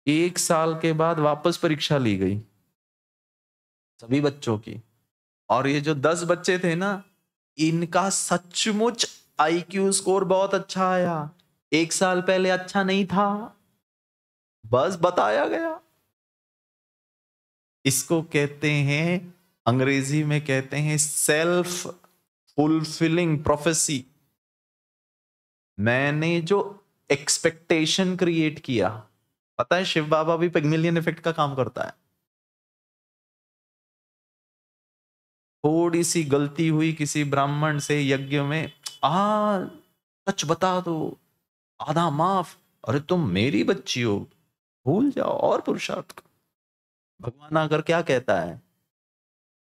[SPEAKER 1] 1 साल के बाद वापस परीक्षा ली गई सभी बच्चों की, और ये जो 10 बच्चे थे ना, इनका सचमुच आईक्यू स्कोर बहुत अच्छा आया। 1 साल पहले अच्छा नहीं था, बस बताया गया। इसको कहते हैं, अंग्रेजी में कहते हैं सेल्फ फुलफिलिंग प्रोफेसी। मैंने जो एक्सपेक्टेशन क्रिएट किया, पता है शिव बाबा भी पिग्मिलियन इफेक्ट का काम करता है। थोड़ी सी गलती हुई किसी ब्राह्मण से यज्ञ में, सच बता दो, आधा माफ, अरे तुम मेरी बच्ची हो, भूल जाओ और पुरुषार्थ करो। भगवान आकर क्या कहता है,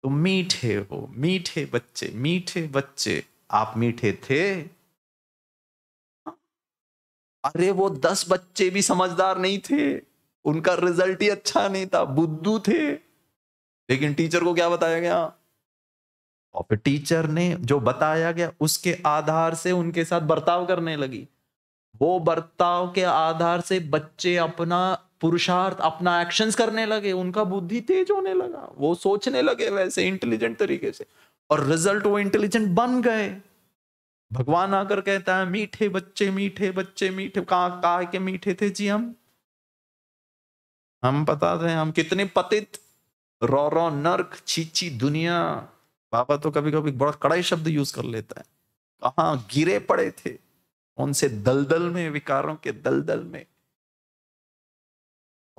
[SPEAKER 1] तुम मीठे हो, मीठे बच्चे, मीठे बच्चे, आप मीठे थे। अरे वो 10 बच्चे भी समझदार नहीं थे, उनका रिजल्ट ही अच्छा नहीं था, बुद्धू थे, लेकिन टीचर को क्या बताया गया, और फिर टीचर ने जो बताया गया उसके आधार से उनके साथ बर्ताव करने लगी। वो बर्ताव के आधार से बच्चे अपना पुरुषार्थ, अपना एक्शंस करने लगे, उनका बुद्धि तेज होने लगा, वो सोचने लगे वैसे इंटेलिजेंट तरीके से, और रिजल्ट वो इंटेलिजेंट बन गए। भगवान आकर कहता है मीठे बच्चे मीठे बच्चे मीठे, कहा के मीठे थे जी हम बताते हैं हम कितने पतित, रो रो नर्क, छीची दुनिया। बाबा तो कभी कभी बड़ा कड़ाई शब्द यूज कर लेता है, कहां गिरे पड़े थे, कौन से दलदल में, विकारों के दलदल में।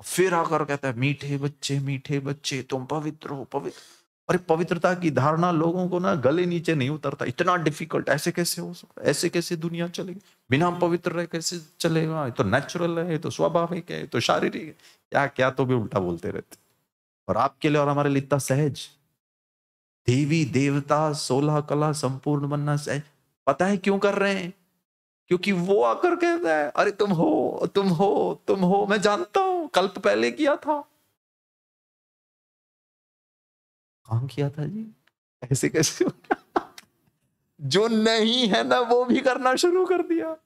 [SPEAKER 1] फिर आकर कहता है मीठे बच्चे तुम पवित्र हो, पवित्र। अरे पवित्रता की धारणा लोगों को ना गले नीचे नहीं उतरता, इतना डिफिकल्ट, ऐसे कैसे हो सकता, ऐसे कैसे दुनिया चलेगी, बिना पवित्र रहे कैसे चलेगा, ये तो नेचुरल है, ये तो स्वाभाविक है, ये तो शारीरिक है, क्या क्या तो भी उल्टा बोलते रहते। और आपके लिए और हमारे लिए इतना सहज, देवी देवता 16 कला संपूर्ण बनना सहज। पता है क्यों कर रहे हैं? क्योंकि वो आकर कहता है अरे तुम हो तुम हो तुम हो, मैं जानता हूं, कल्प पहले किया था। कहां किया था जी, ऐसे कैसे जो नहीं है ना वो भी करना शुरू कर दिया।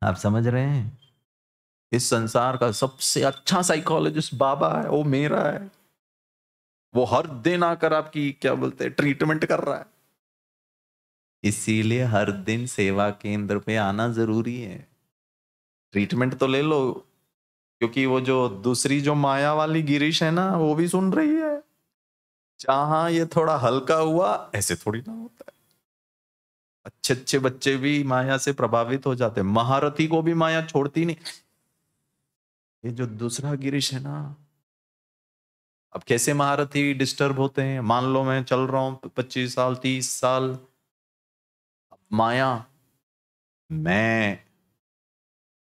[SPEAKER 1] आप समझ रहे हैं? इस संसार का सबसे अच्छा साइकोलॉजिस्ट बाबा है, वो मेरा है। वो हर दिन आकर आपकी क्या बोलते हैं ट्रीटमेंट कर रहा है। इसीलिए हर दिन सेवा केंद्र पे आना जरूरी है, ट्रीटमेंट तो ले लो, क्योंकि वो जो दूसरी जो माया वाली गिरीश है ना वो भी सुन रही है। जहां ये थोड़ा हल्का हुआ, ऐसे थोड़ी ना होता है। अच्छे अच्छे बच्चे भी माया से प्रभावित हो जाते हैं, महारथी को भी माया छोड़ती नहीं। ये जो दूसरा गिरीश है ना, अब कैसे महारथी डिस्टर्ब होते हैं, मान लो मैं चल रहा हूं 25 साल 30 साल, माया,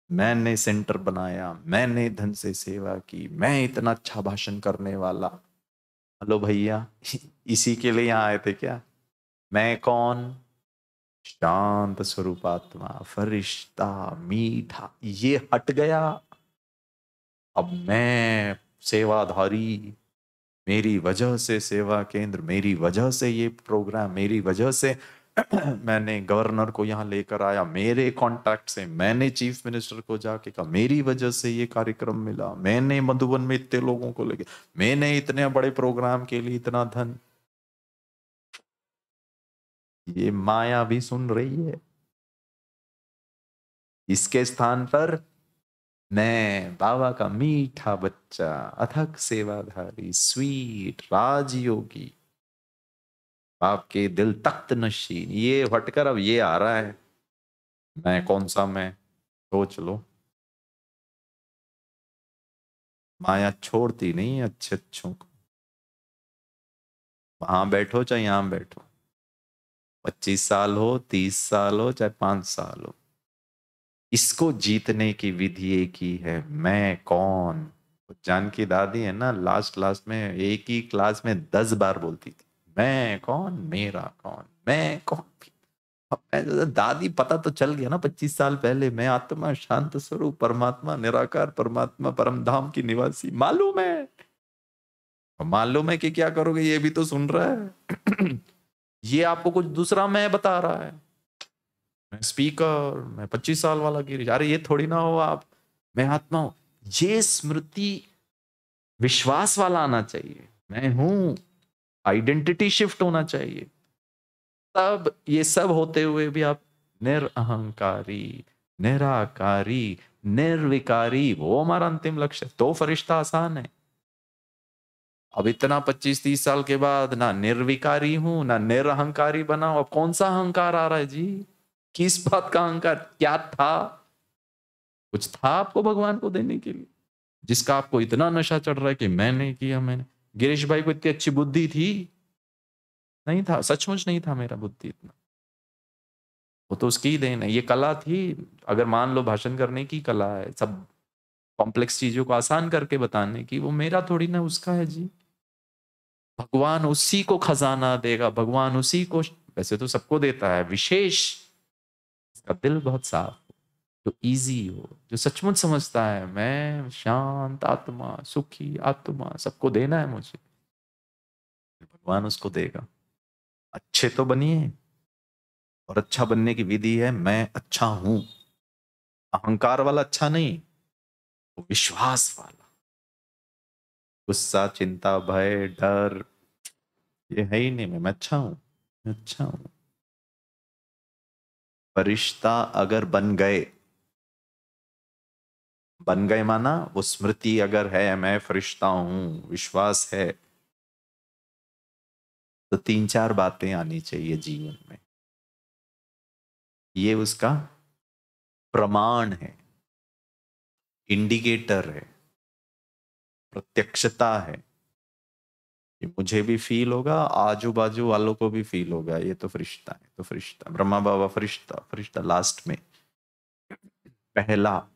[SPEAKER 1] मैंने सेंटर बनाया, मैंने धन से सेवा की, मैं इतना अच्छा भाषण करने वाला। हेलो भैया, इसी के लिए यहां आए थे क्या? मैं कौन? शांत स्वरूपात्मा, फरिश्ता, मीठा, ये हट गया। अब मैं सेवाधारी, मेरी वजह से सेवा केंद्र, मेरी वजह से ये प्रोग्राम, मेरी वजह से मैंने गवर्नर को यहाँ लेकर आया, मेरे कॉन्टैक्ट से मैंने चीफ मिनिस्टर को जाके कहा, मेरी वजह से ये कार्यक्रम मिला, मैंने मधुबन में इतने लोगों को लेके, मैंने इतने बड़े प्रोग्राम के लिए इतना धन। ये माया भी सुन रही है। इसके स्थान पर मैं बाबा का मीठा बच्चा, अथक सेवाधारी, स्वीट राजयोगी, आपके दिल तख्त नशीन, ये हटकर अब ये आ रहा है। मैं कौन सा मैं, सोच लो। माया छोड़ती नहीं अच्छे अच्छों को। वहां बैठो चाहे यहां बैठो, 25 साल हो, 30 साल हो, चाहे 5 साल हो, इसको जीतने की विधि एक ही है, मैं कौन। जानकी दादी है ना, लास्ट लास्ट में एक ही क्लास में 10 बार बोलती थी, मैं कौन, मेरा कौन, मैं कौन। अब दादी पता तो चल गया ना 25 साल पहले, मैं आत्मा शांत स्वरूप परमात्मा, निराकार परमात्मा, परम धाम की निवासी, मालूम है। मालूम है कि क्या करोगे ये भी तो सुन रहा है। ये आपको कुछ दूसरा मैं बता रहा है, मैं स्पीकर, मैं 25 साल वाला गिरीश, अरे ये थोड़ी ना हो आप, मैं आत्मा हूं। ये स्मृति विश्वास वाला आना चाहिए, मैं हूं, आइडेंटिटी शिफ्ट होना चाहिए। तब ये सब होते हुए भी आप निरअहंकारी, निराकारी, निर्विकारी, वो हमारा अंतिम लक्ष्य। तो फरिश्ता आसान है। अब इतना 25-30 साल के बाद ना निर्विकारी हूं ना निरअहंकारी बना, अब कौन सा अहंकार आ रहा है जी? किस बात का अहंकार? क्या था? कुछ था आपको भगवान को देने के लिए जिसका आपको इतना नशा चढ़ रहा है कि मैंने किया, मैंने। गिरीश भाई को इतनी अच्छी बुद्धि थी? नहीं था, सचमुच नहीं था मेरा बुद्धि इतना, वो तो उसकी ही देन है। ये कला थी, अगर मान लो भाषण करने की कला है, सब कॉम्प्लेक्स चीजों को आसान करके बताने की, वो मेरा थोड़ी ना, उसका है जी। भगवान उसी को खजाना देगा, भगवान उसी को, वैसे तो सबको देता है, विशेष इसका दिल बहुत साफ, जो इजी हो, जो सचमुच समझता है मैं शांत आत्मा, सुखी आत्मा, सबको देना है मुझे, भगवान उसको देगा। अच्छे तो बनिए, और अच्छा बनने की विधि है मैं अच्छा हूं। अहंकार वाला अच्छा नहीं, वो विश्वास वाला। गुस्सा, चिंता, भय, डर, ये है ही नहीं। मैं अच्छा हूं, मैं अच्छा हूं। फरिश्ता अगर बन गए माना वो स्मृति अगर है, मैं फरिश्ता हूं, विश्वास है, तो तीन चार बातें आनी चाहिए जीवन में। ये उसका प्रमाण है, इंडिकेटर है, प्रत्यक्षता है। ये मुझे भी फील होगा, आजू बाजू वालों को भी फील होगा, ये तो फरिश्ता है, तो फरिश्ता। ब्रह्मा बाबा फरिश्ता, फरिश्ता लास्ट में। पहला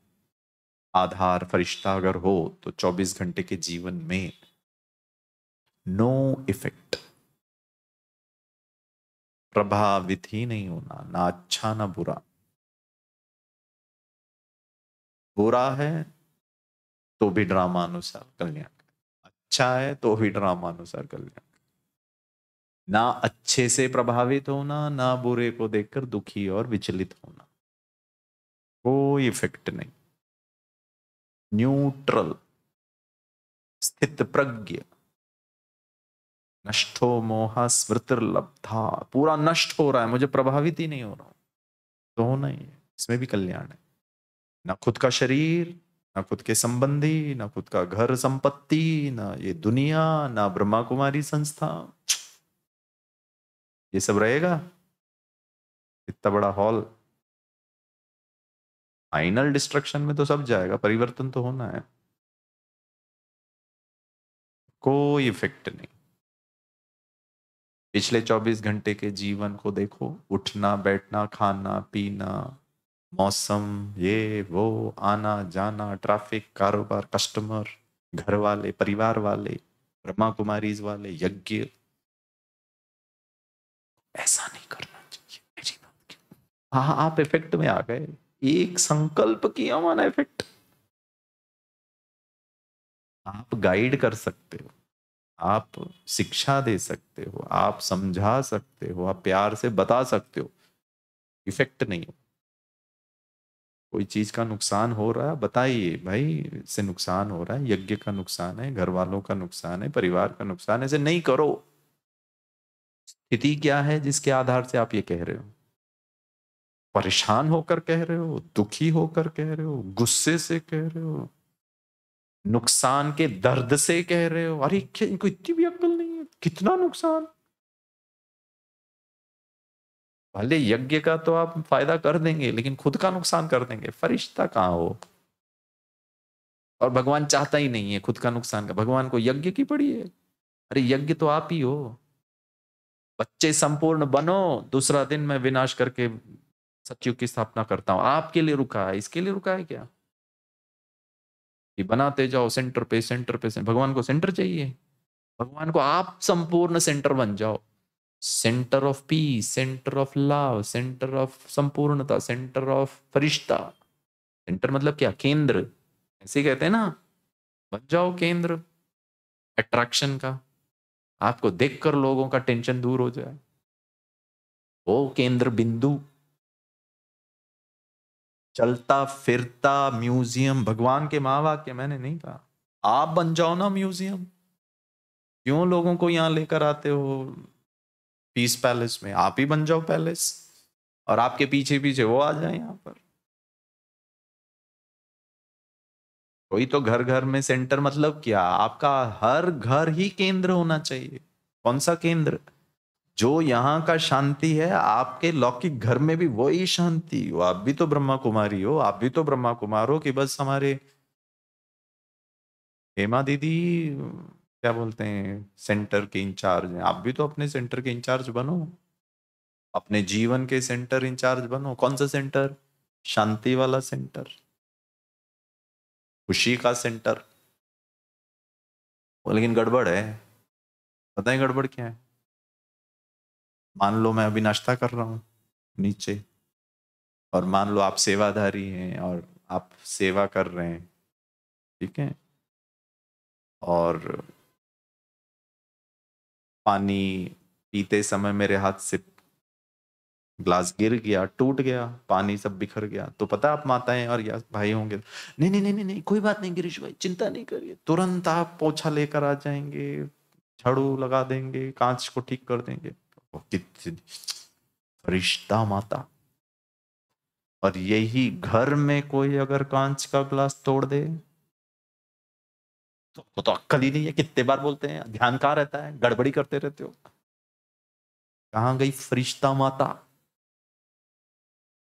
[SPEAKER 1] आधार फरिश्ता अगर हो तो 24 घंटे के जीवन में नो इफेक्ट, प्रभावित ही नहीं होना, ना अच्छा ना बुरा। बुरा है तो भी ड्रामानुसार कल्याण, अच्छा है तो भी ड्रामानुसार कल्याण। ना अच्छे से प्रभावित होना, ना बुरे को देखकर दुखी और विचलित होना, कोई इफेक्ट नहीं। न्यूट्रल, स्थित प्रज्ञ। नष्टो मोहा स्मृतिर्लब्धा, पूरा नष्ट हो रहा है, मुझे प्रभावित ही नहीं हो रहा हूं, तो होना ही है। इसमें भी कल्याण है। ना खुद का शरीर, ना खुद के संबंधी, ना खुद का घर संपत्ति, ना ये दुनिया, ना ब्रह्मा कुमारी संस्था, ये सब रहेगा। इतना बड़ा हॉल, फाइनल डिस्ट्रक्शन में तो सब जाएगा, परिवर्तन तो होना है। कोई इफेक्ट नहीं। पिछले 24 घंटे के जीवन को देखो, उठना बैठना खाना पीना, मौसम, ये वो, आना जाना, ट्रैफिक, कारोबार, कस्टमर, घर वाले, परिवार वाले, ब्रह्मा कुमारीज वाले, यज्ञ, ऐसा नहीं करना चाहिए। मेरी बात हाँ, आप इफेक्ट में आ गए। एक संकल्प किया माना इफेक्ट। आप गाइड कर सकते हो, आप शिक्षा दे सकते हो, आप समझा सकते हो, आप प्यार से बता सकते हो, इफेक्ट नहीं हो। कोई चीज का नुकसान हो रहा है, बताइए भाई इससे नुकसान हो रहा है, यज्ञ का नुकसान है, घर वालों का नुकसान है, परिवार का नुकसान है, ऐसे नहीं करो। स्थिति क्या है जिसके आधार से आप ये कह रहे हो? परेशान होकर कह रहे हो, दुखी होकर कह रहे हो, गुस्से से कह रहे हो, नुकसान के दर्द से कह रहे हो? अरे क्या इनको इतनी भी अक्ल नहीं है? कितना नुकसान। भले यज्ञ का तो आप फायदा कर देंगे, लेकिन खुद का नुकसान कर देंगे, फरिश्ता कहाँ हो? और भगवान चाहता ही नहीं है खुद का नुकसान का, भगवान को यज्ञ की पड़ी है। अरे यज्ञ तो आप ही हो। बच्चे संपूर्ण बनो, दूसरा दिन मैं विनाश करके सतयुग की स्थापना करता हूं, आपके लिए रुका है, इसके लिए रुका है क्या? कि बनाते जाओ सेंटर पे सेंटर पे सेंटर। भगवान को सेंटर चाहिए? भगवान को आप संपूर्ण सेंटर बन जाओ। Centre of peace, centre of love, centre of संपूर्णता, सेंटर ऑफ फरिश्ता। सेंटर मतलब क्या? केंद्र, ऐसे कहते हैं ना। बन जाओ केंद्र अट्रैक्शन का, आपको देखकर लोगों का टेंशन दूर हो जाए, वो केंद्र बिंदु। चलता फिरता म्यूजियम, भगवान के महावाक्य, मैंने नहीं कहा। आप बन जाओ ना म्यूजियम। क्यों लोगों को यहां लेकर आते हो पीस पैलेस में? आप ही बन जाओ पैलेस, और आपके पीछे पीछे वो आ जाए यहां पर। कोई तो घर घर में सेंटर, मतलब क्या? आपका हर घर ही केंद्र होना चाहिए। कौन सा केंद्र? जो यहाँ का शांति है, आपके लौकिक घर में भी वही शांति हो। आप भी तो ब्रह्मा कुमारी हो, आप भी तो ब्रह्मा कुमार हो, कि बस हमारे हेमा दीदी क्या बोलते हैं सेंटर के इंचार्ज हैं? आप भी तो अपने सेंटर के इंचार्ज बनो, अपने जीवन के सेंटर इंचार्ज बनो। कौन सा सेंटर? शांति वाला सेंटर, खुशी का सेंटर। लेकिन गड़बड़ है, पता है गड़बड़ क्या है? मान लो मैं अभी नाश्ता कर रहा हूँ नीचे, और मान लो आप सेवाधारी हैं और आप सेवा कर रहे हैं, ठीक है, और पानी पीते समय मेरे हाथ से ग्लास गिर गया, टूट गया, पानी सब बिखर गया, तो पता है आप माताएं और या भाई होंगे, नहीं नहीं नहीं नहीं नहीं कोई बात नहीं गिरीश भाई, चिंता नहीं करिए, तुरंत आप पोछा लेकर आ जाएंगे, झाड़ू लगा देंगे, कांच को ठीक कर देंगे। कितनी फरिश्ता माता। और यही घर में कोई अगर कांच का ग्लास तोड़ दे तो अक्कल ही नहीं है। कितने बार बोलते हैं, ध्यान कहाँ रहता है, गड़बड़ी करते रहते हो। कहाँ गई फरिश्ता माता?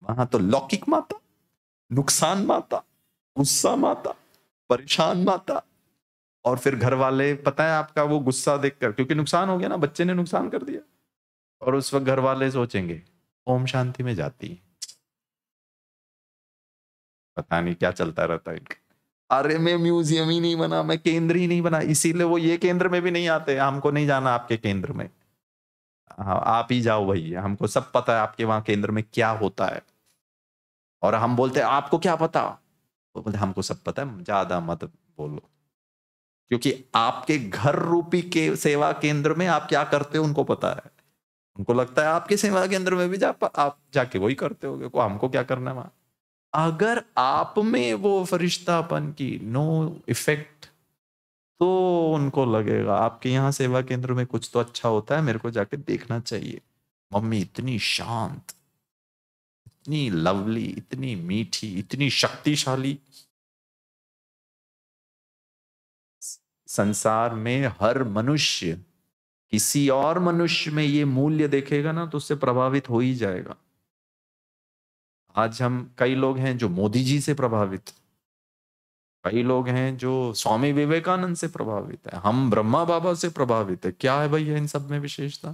[SPEAKER 1] वहां तो लौकिक माता, नुकसान माता, गुस्सा माता, परेशान माता। और फिर घर वाले, पता है आपका वो गुस्सा देखकर, क्योंकि नुकसान हो गया ना, बच्चे ने नुकसान कर दिया, और उस वक्त घर वाले सोचेंगे ओम शांति में जाती है, पता नहीं क्या चलता रहता है। अरे मैं म्यूजियम ही नहीं बना, मैं केंद्र ही नहीं बना, इसीलिए वो ये केंद्र में भी नहीं आते, हमको नहीं जाना आपके केंद्र में, हाँ आप ही जाओ भैया, हमको सब पता है आपके वहां केंद्र में क्या होता है। और हम बोलते हैं आपको क्या पता, वो बोलते हमको सब पता है, ज्यादा मत बोलो, क्योंकि आपके घर रूपी के सेवा केंद्र में आप क्या करते हो उनको पता है। उनको लगता है आपके सेवा केंद्र में भी आप जाके वही करते होगे, को हमको क्या करना है वहां। अगर आप में वो फरिश्तापन की नो इफेक्ट, तो उनको लगेगा आपके यहाँ सेवा केंद्र में कुछ तो अच्छा होता है, मेरे को जाके देखना चाहिए। मम्मी इतनी शांत, इतनी लवली, इतनी मीठी, इतनी शक्तिशाली। संसार में हर मनुष्य किसी और मनुष्य में ये मूल्य देखेगा ना तो उससे प्रभावित हो ही जाएगा। आज हम कई लोग हैं जो मोदी जी से प्रभावित, कई लोग हैं जो स्वामी विवेकानंद से प्रभावित है, हम ब्रह्मा बाबा से प्रभावित है। क्या है भैया इन सब में विशेषता?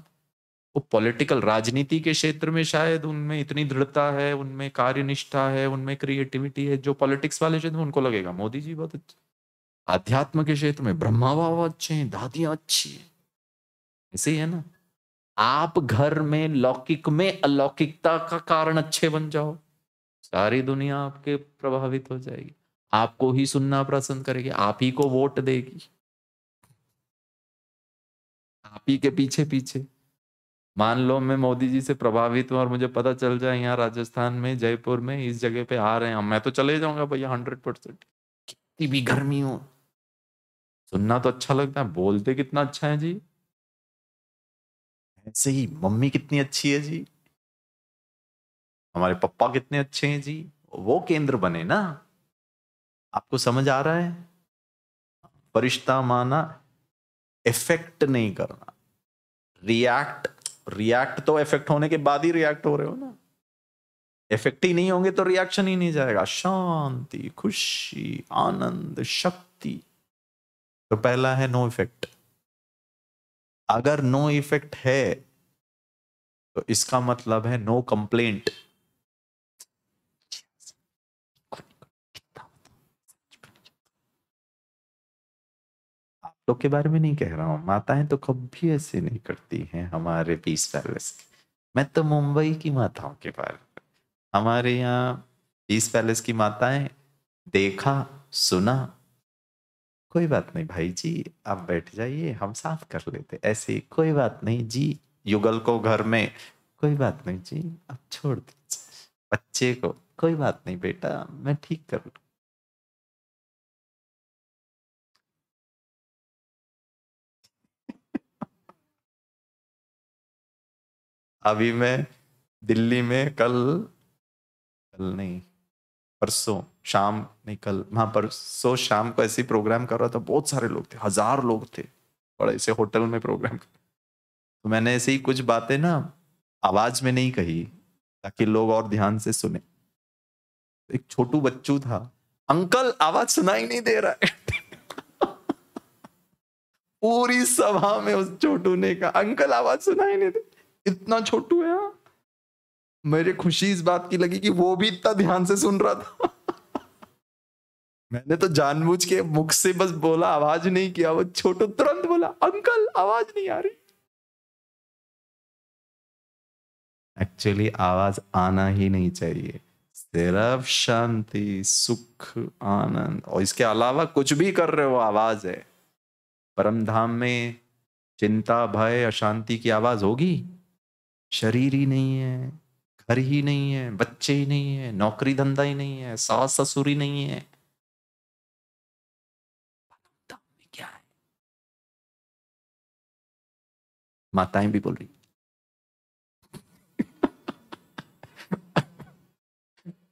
[SPEAKER 1] वो पॉलिटिकल राजनीति के क्षेत्र में शायद उनमें इतनी दृढ़ता है, उनमें कार्यनिष्ठा है, उनमें क्रिएटिविटी है, जो पॉलिटिक्स वाले क्षेत्र में उनको लगेगा मोदी जी बहुत अच्छे। आध्यात्म के क्षेत्र में ब्रह्मा बाबा अच्छे हैं, दादियां अच्छी है। ऐसे ही है ना, आप घर में लौकिक में अलौकिकता का कारण अच्छे बन जाओ, सारी दुनिया आपके प्रभावित हो जाएगी, आपको ही सुनना पसंद करेगी, आप ही को वोट देगी, आप ही के पीछे पीछे। मान लो मैं मोदी जी से प्रभावित हूं और मुझे पता चल जाए यहाँ राजस्थान में जयपुर में इस जगह पे आ रहे हैं, मैं तो चले जाऊंगा भैया 100%। कितनी भी गर्मी हो, सुनना तो अच्छा लगता है, बोलते कितना अच्छा है जी। ऐसे ही मम्मी कितनी अच्छी है जी, हमारे पप्पा कितने अच्छे हैं जी, वो केंद्र बने ना। आपको समझ आ रहा है? फरिश्ता माना इफेक्ट नहीं करना, रिएक्ट। रिएक्ट तो इफेक्ट होने के बाद ही रिएक्ट हो रहे हो ना, इफेक्ट ही नहीं होंगे तो रिएक्शन ही नहीं जाएगा। शांति, खुशी, आनंद, शक्ति। तो पहला है नो इफेक्ट। अगर नो इफेक्ट है तो इसका मतलब है नो कंप्लेंट। आप लोग के बारे में नहीं कह रहा हूं, माताएं तो कभी ऐसे नहीं करती हैं हमारे पीस पैलेस की। मैं तो मुंबई की माताओं के बारे में, हमारे यहाँ पीस पैलेस की माताएं, देखा सुना, कोई बात नहीं भाई जी आप बैठ जाइए हम साफ कर लेते, ऐसे कोई बात नहीं जी। युगल को घर में, कोई बात नहीं जी आप छोड़ दीजिए, बच्चे को कोई बात नहीं बेटा मैं ठीक कर लूं। अभी मैं दिल्ली में कल, कल नहीं परसों शाम, नहीं कल, हाँ परसों शाम को ऐसे ही प्रोग्राम कर रहा था, बहुत सारे लोग थे, 1000 लोग थे, बड़े से होटल में प्रोग्राम। तो मैंने ऐसे ही कुछ बातें ना आवाज में नहीं कही ताकि लोग और ध्यान से सुने। एक छोटू बच्चू था, अंकल आवाज सुनाई नहीं दे रहा है। पूरी सभा में उस छोटू ने कहा अंकल आवाज सुनाई नहीं दे, इतना छोटू है। हाँ, मेरे खुशी इस बात की लगी कि वो भी इतना ध्यान से सुन रहा था। मैंने तो जानबूझ के मुख से बस बोला, आवाज नहीं किया, वो छोटू तुरंत बोला अंकल आवाज नहीं आ रही। एक्चुअली आवाज आना ही नहीं चाहिए, सिर्फ शांति, सुख, आनंद, और इसके अलावा कुछ भी कर रहे हो आवाज है। परम धाम में चिंता, भय, अशांति की आवाज होगी? शरीर ही नहीं है, घर ही नहीं है, बच्चे ही नहीं है, नौकरी धंधा ही नहीं है, सास ससुर ही नहीं है। धाम में क्या है? माताएं भी बोल रही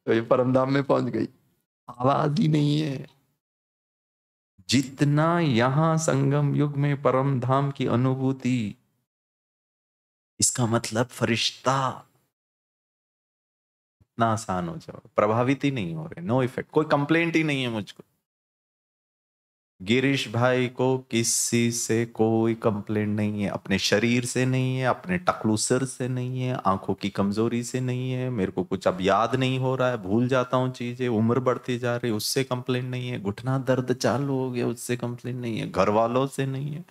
[SPEAKER 1] तो ये परम धाम में पहुंच गई, आवाज ही नहीं है। जितना यहां संगम युग में परम धाम की अनुभूति, इसका मतलब फरिश्ता इतना आसान हो जाओ, प्रभावित ही नहीं हो रहे, नो इफेक्ट, कोई कंप्लेंट ही नहीं है मुझको। गिरीश भाई को किसी से कोई कंप्लेंट नहीं है, अपने शरीर से नहीं है, अपने टकलू सिर से नहीं है, आंखों की कमजोरी से नहीं है, मेरे को कुछ अब याद नहीं हो रहा है, भूल जाता हूँ चीजें, उम्र बढ़ती जा रही, उससे कंप्लेंट नहीं है, घुटना दर्द चालू हो गया, उससे कंप्लेंट नहीं है, घर वालों से नहीं है,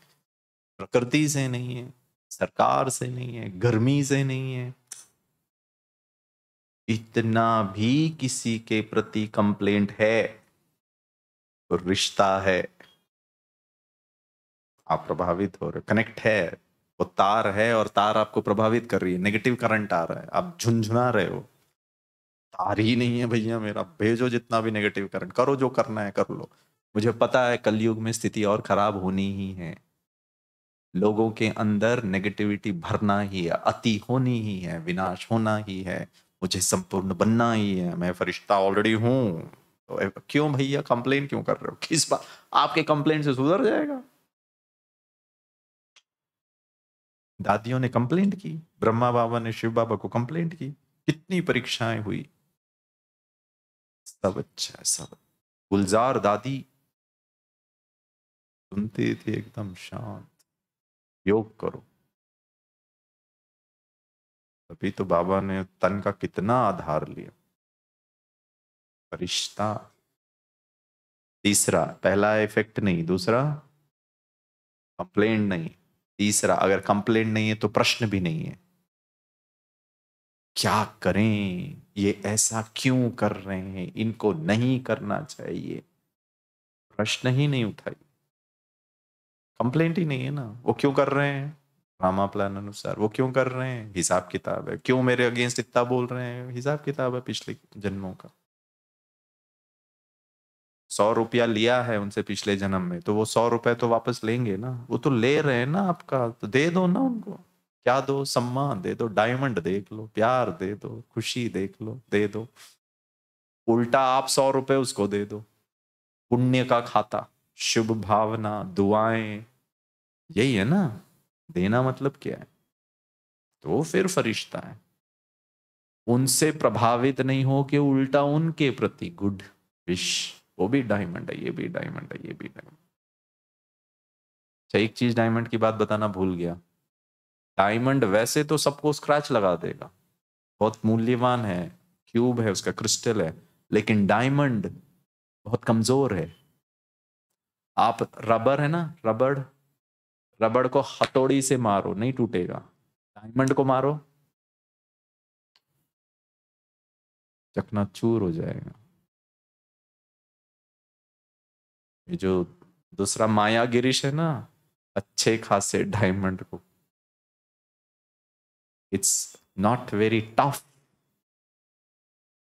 [SPEAKER 1] प्रकृति से नहीं है, सरकार से नहीं है, गर्मी से नहीं है। इतना भी किसी के प्रति कंप्लेंट है तो रिश्ता है, आप प्रभावित हो रहे, कनेक्ट है, वो तार है और तार आपको प्रभावित कर रही है, नेगेटिव करंट आ रहा है, आप झुंझुना रहे हो, तार ही नहीं है भैया मेरा, भेजो जितना भी नेगेटिव करंट, करो जो करना है कर लो। मुझे पता है कलयुग में स्थिति और खराब होनी ही है, लोगों के अंदर नेगेटिविटी भरना ही है, अति होनी ही है, विनाश होना ही है, मुझे संपूर्ण बनना ही है, मैं फरिश्ता ऑलरेडी हूं। तो क्यों भैया कंप्लेन क्यों कर रहे हो, किस बात, आपके कंप्लेन से सुधर जाएगा? दादियों ने कंप्लेंट की, ब्रह्मा बाबा ने शिव बाबा को कंप्लेंट की, कितनी परीक्षाएं हुई, सब अच्छा है सब। गुलजार दादी सुनती थी एकदम शांत, योग करो, अभी तो बाबा ने तन का कितना आधार लिया, फरिश्ता। तीसरा, पहला इफेक्ट नहीं, दूसरा कंप्लेंट नहीं, तीसरा अगर कंप्लेंट नहीं है तो प्रश्न भी नहीं है, क्या करें, ये ऐसा क्यों कर रहे हैं, इनको नहीं करना चाहिए, प्रश्न ही नहीं उठाई, कंप्लेंट ही नहीं है ना, वो क्यों कर रहे हैं, ड्रामा प्लान अनुसार, वो क्यों कर रहे हैं, हिसाब किताब है, क्यों मेरे अगेंस्ट इतना बोल रहे हैं, हिसाब किताब है पिछले जन्मों का, 100 रुपया लिया है उनसे पिछले जन्म में, तो वो 100 रुपए तो वापस लेंगे ना, वो तो ले रहे हैं ना आपका, तो दे दो ना उनको, क्या दो, सम्मान दे दो, डायमंड देख लो, प्यार दे दो, खुशी देख लो, दे दो, उल्टा आप 100 रुपए उसको दे दो, पुण्य का खाता, शुभ भावना, दुआएं, यही है ना, देना मतलब क्या है, तो फिर फरिश्ता है, उनसे प्रभावित नहीं हो के उल्टा उनके प्रति गुड विश, वो भी डायमंड है, ये भी डायमंड है, ये भी डायमंड। अच्छा, एक चीज डायमंड की बात बताना भूल गया, डायमंड वैसे तो सबको स्क्रैच लगा देगा, बहुत मूल्यवान है, क्यूब है उसका, क्रिस्टल है, लेकिन डायमंड बहुत कमजोर है। आप रबर है ना, रबड़, रबड़ को हथौड़ी से मारो नहीं टूटेगा, डायमंड को मारो चकनाचूर हो जाएगा। ये जो दूसरा माया गिरीश है ना, अच्छे खासे डायमंड को, इट्स नॉट वेरी टफ,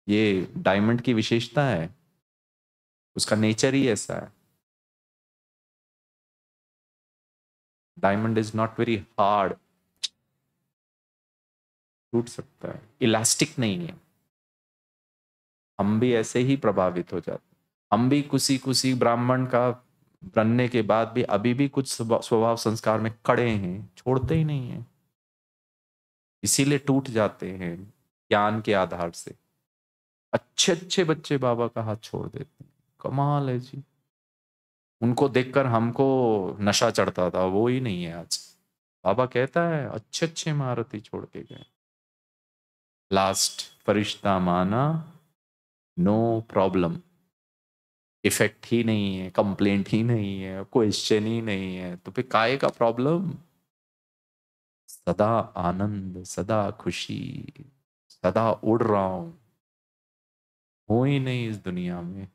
[SPEAKER 1] ये डायमंड की विशेषता है, उसका नेचर ही ऐसा है, diamond is not very hard, टूट सकता है, इलास्टिक नहीं है। हम भी ऐसे ही प्रभावित हो जाते, हम भी कुछ कुछ ब्राह्मण का बनने के बाद भी अभी भी कुछ स्वभाव संस्कार में कड़े हैं, छोड़ते ही नहीं है, इसीलिए टूट जाते हैं ज्ञान के आधार से। अच्छे अच्छे बच्चे बाबा का हाथ छोड़ देते हैं, कमाल है जी, उनको देखकर हमको नशा चढ़ता था, वो ही नहीं है आज। बाबा कहता है अच्छे अच्छे महारथी छोड़ के गए, लास्ट फरिश्ता माना, नो प्रॉब्लम, इफेक्ट ही नहीं है, कंप्लेंट ही नहीं है, क्वेश्चन ही नहीं है, तो फिर काय का प्रॉब्लम, सदा आनंद, सदा खुशी, सदा उड़ रहा हूं, हूं ही नहीं इस दुनिया में।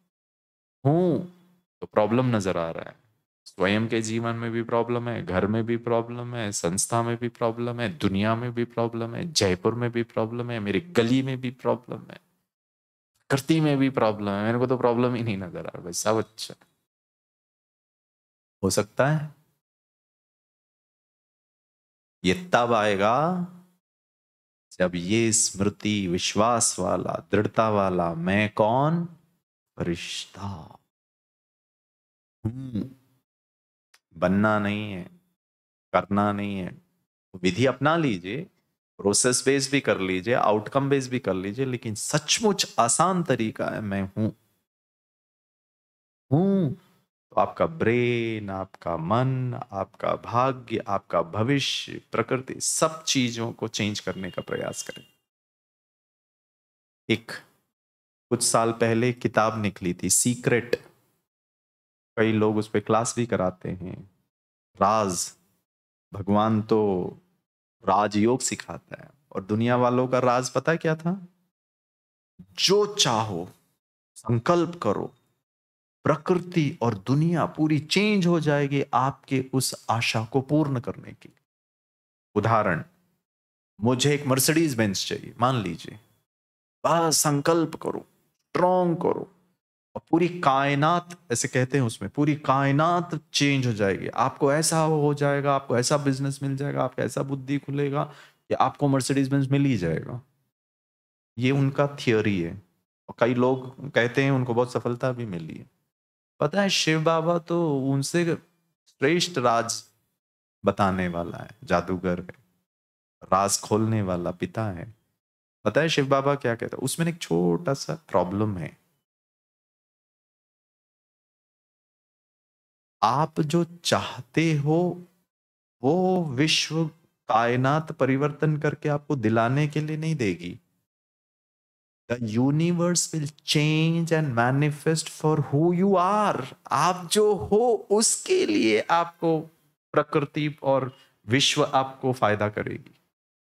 [SPEAKER 1] हूं तो प्रॉब्लम नजर आ रहा है। स्वयं के जीवन में भी प्रॉब्लम है, घर में भी प्रॉब्लम है, संस्था में भी प्रॉब्लम है, दुनिया में भी प्रॉब्लम है, जयपुर में भी प्रॉब्लम है, मेरी गली में भी प्रॉब्लम है, कृति में भी प्रॉब्लम है। मेरे को तो प्रॉब्लम ही नहीं नजर आ रहा भाई, सब अच्छा है। हो सकता है ये तब आएगा जब ये स्मृति, विश्वास वाला, दृढ़ता वाला मैं कौन, फरिश्ता हूं। बनना नहीं है, करना नहीं है। विधि अपना लीजिए, प्रोसेस बेस भी कर लीजिए, आउटकम बेस भी कर लीजिए, लेकिन सचमुच आसान तरीका है मैं हूं। हूं तो आपका ब्रेन, आपका मन, आपका भाग्य, आपका भविष्य, प्रकृति, सब चीजों को चेंज करने का प्रयास करें। एक कुछ साल पहले किताब निकली थी सीक्रेट, कई लोग उस पर क्लास भी कराते हैं। राज, भगवान तो राजयोग सिखाता है, और दुनिया वालों का राज पता है क्या था? जो चाहो संकल्प करो, प्रकृति और दुनिया पूरी चेंज हो जाएगी आपके उस आशा को पूर्ण करने की। उदाहरण, मुझे एक मर्सिडीज बेंज चाहिए मान लीजिए, बस संकल्प करो, स्ट्रॉन्ग करो, और पूरी कायनात, ऐसे कहते हैं उसमें, पूरी कायनात चेंज हो जाएगी। आपको ऐसा हो जाएगा, आपको ऐसा बिजनेस मिल जाएगा, आपका ऐसा बुद्धि खुलेगा कि आपको मर्सिडीज बेंज मिल ही जाएगा। ये उनका थियोरी है, और कई लोग कहते हैं उनको बहुत सफलता भी मिली है। पता है शिव बाबा तो उनसे श्रेष्ठ राज बताने वाला है, जादूगर है, राज खोलने वाला पिता है। पता है शिव बाबा क्या कहता है? उसमें एक छोटा सा प्रॉब्लम है। आप जो चाहते हो वो विश्व, कायनात परिवर्तन करके आपको दिलाने के लिए नहीं देगी। The universe will change and manifest for who you are. आप जो हो उसके लिए आपको प्रकृति और विश्व आपको फायदा करेगी।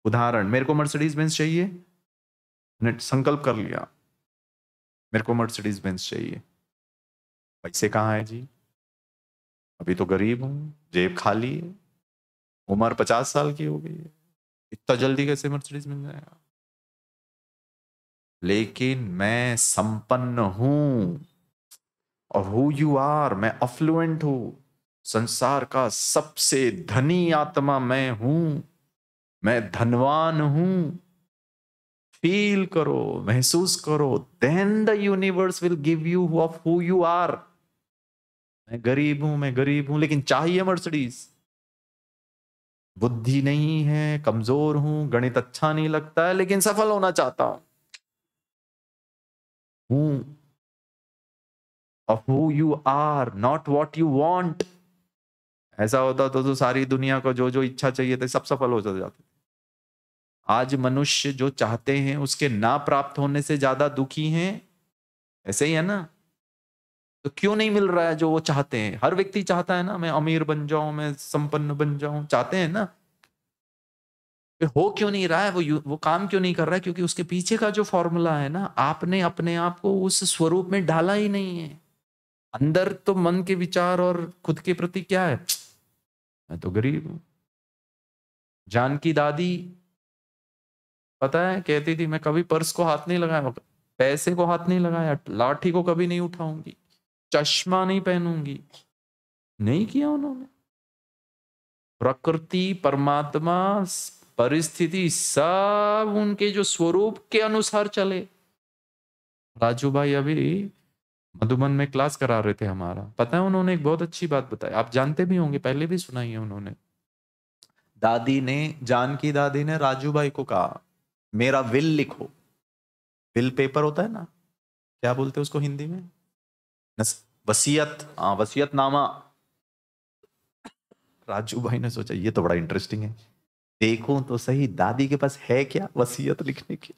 [SPEAKER 1] उदाहरण, मेरे को मर्सिडीज बेंज चाहिए, मैंने संकल्प कर लिया मेरे को मर्सिडीज बेंज चाहिए, पैसे कहाँ है जी? अभी तो गरीब हूं, जेब खाली है, उम्र 50 साल की हो गई है, इतना जल्दी कैसे मर्सिडीज मिल जाएगा? लेकिन मैं संपन्न हूं, और हु यू आर, मैं अफ्लुएंट हूं, संसार का सबसे धनी आत्मा मैं हूं, मैं धनवान हूं। फील करो, महसूस करो, then the universe will give you of who you are. मैं गरीब हूं, मैं गरीब हूं, लेकिन चाहिए मर्सिडीज। बुद्धि नहीं है, कमजोर हूं, गणित अच्छा नहीं लगता है, लेकिन सफल होना चाहता हूं। Of who you are, not what you want. ऐसा होता तो सारी दुनिया को जो जो इच्छा चाहिए थे सब सफल हो जाते। आज मनुष्य जो चाहते हैं उसके ना प्राप्त होने से ज्यादा दुखी हैं। ऐसे ही है ना? तो क्यों नहीं मिल रहा है जो वो चाहते हैं? हर व्यक्ति चाहता है ना, मैं अमीर बन जाऊं, मैं संपन्न बन जाऊं, चाहते हैं ना। फिर हो क्यों नहीं रहा है? वो काम क्यों नहीं कर रहा है? क्योंकि उसके पीछे का जो फॉर्मूला है ना, आपने अपने आप को उस स्वरूप में ढाला ही नहीं है। अंदर तो मन के विचार और खुद के प्रति क्या है, मैं तो गरीब हूं। जानकी दादी पता है कहती थी, मैं कभी पर्स को हाथ नहीं लगाया, पैसे को हाथ नहीं लगाया, लाठी को कभी नहीं उठाऊंगी, चश्मा नहीं पहनूंगी। नहीं किया उन्होंने। प्रकृति, परमात्मा, परिस्थिति सब उनके जो स्वरूप के अनुसार चले। राजू भाई अभी मधुबन में क्लास करा रहे थे हमारा, पता है उन्होंने एक बहुत अच्छी बात बताई, आप जानते भी होंगे, पहले भी सुनाई है उन्होंने। दादी ने, जानकी दादी ने राजू भाई को कहा, मेरा विल लिखो। विल पेपर होता है ना, क्या बोलते हैं उसको हिंदी में? वसीयत, हाँ वसीयतनामा। राजू भाई ने सोचा ये तो बड़ा इंटरेस्टिंग है, देखूं तो सही दादी के पास है क्या वसीयत लिखने की।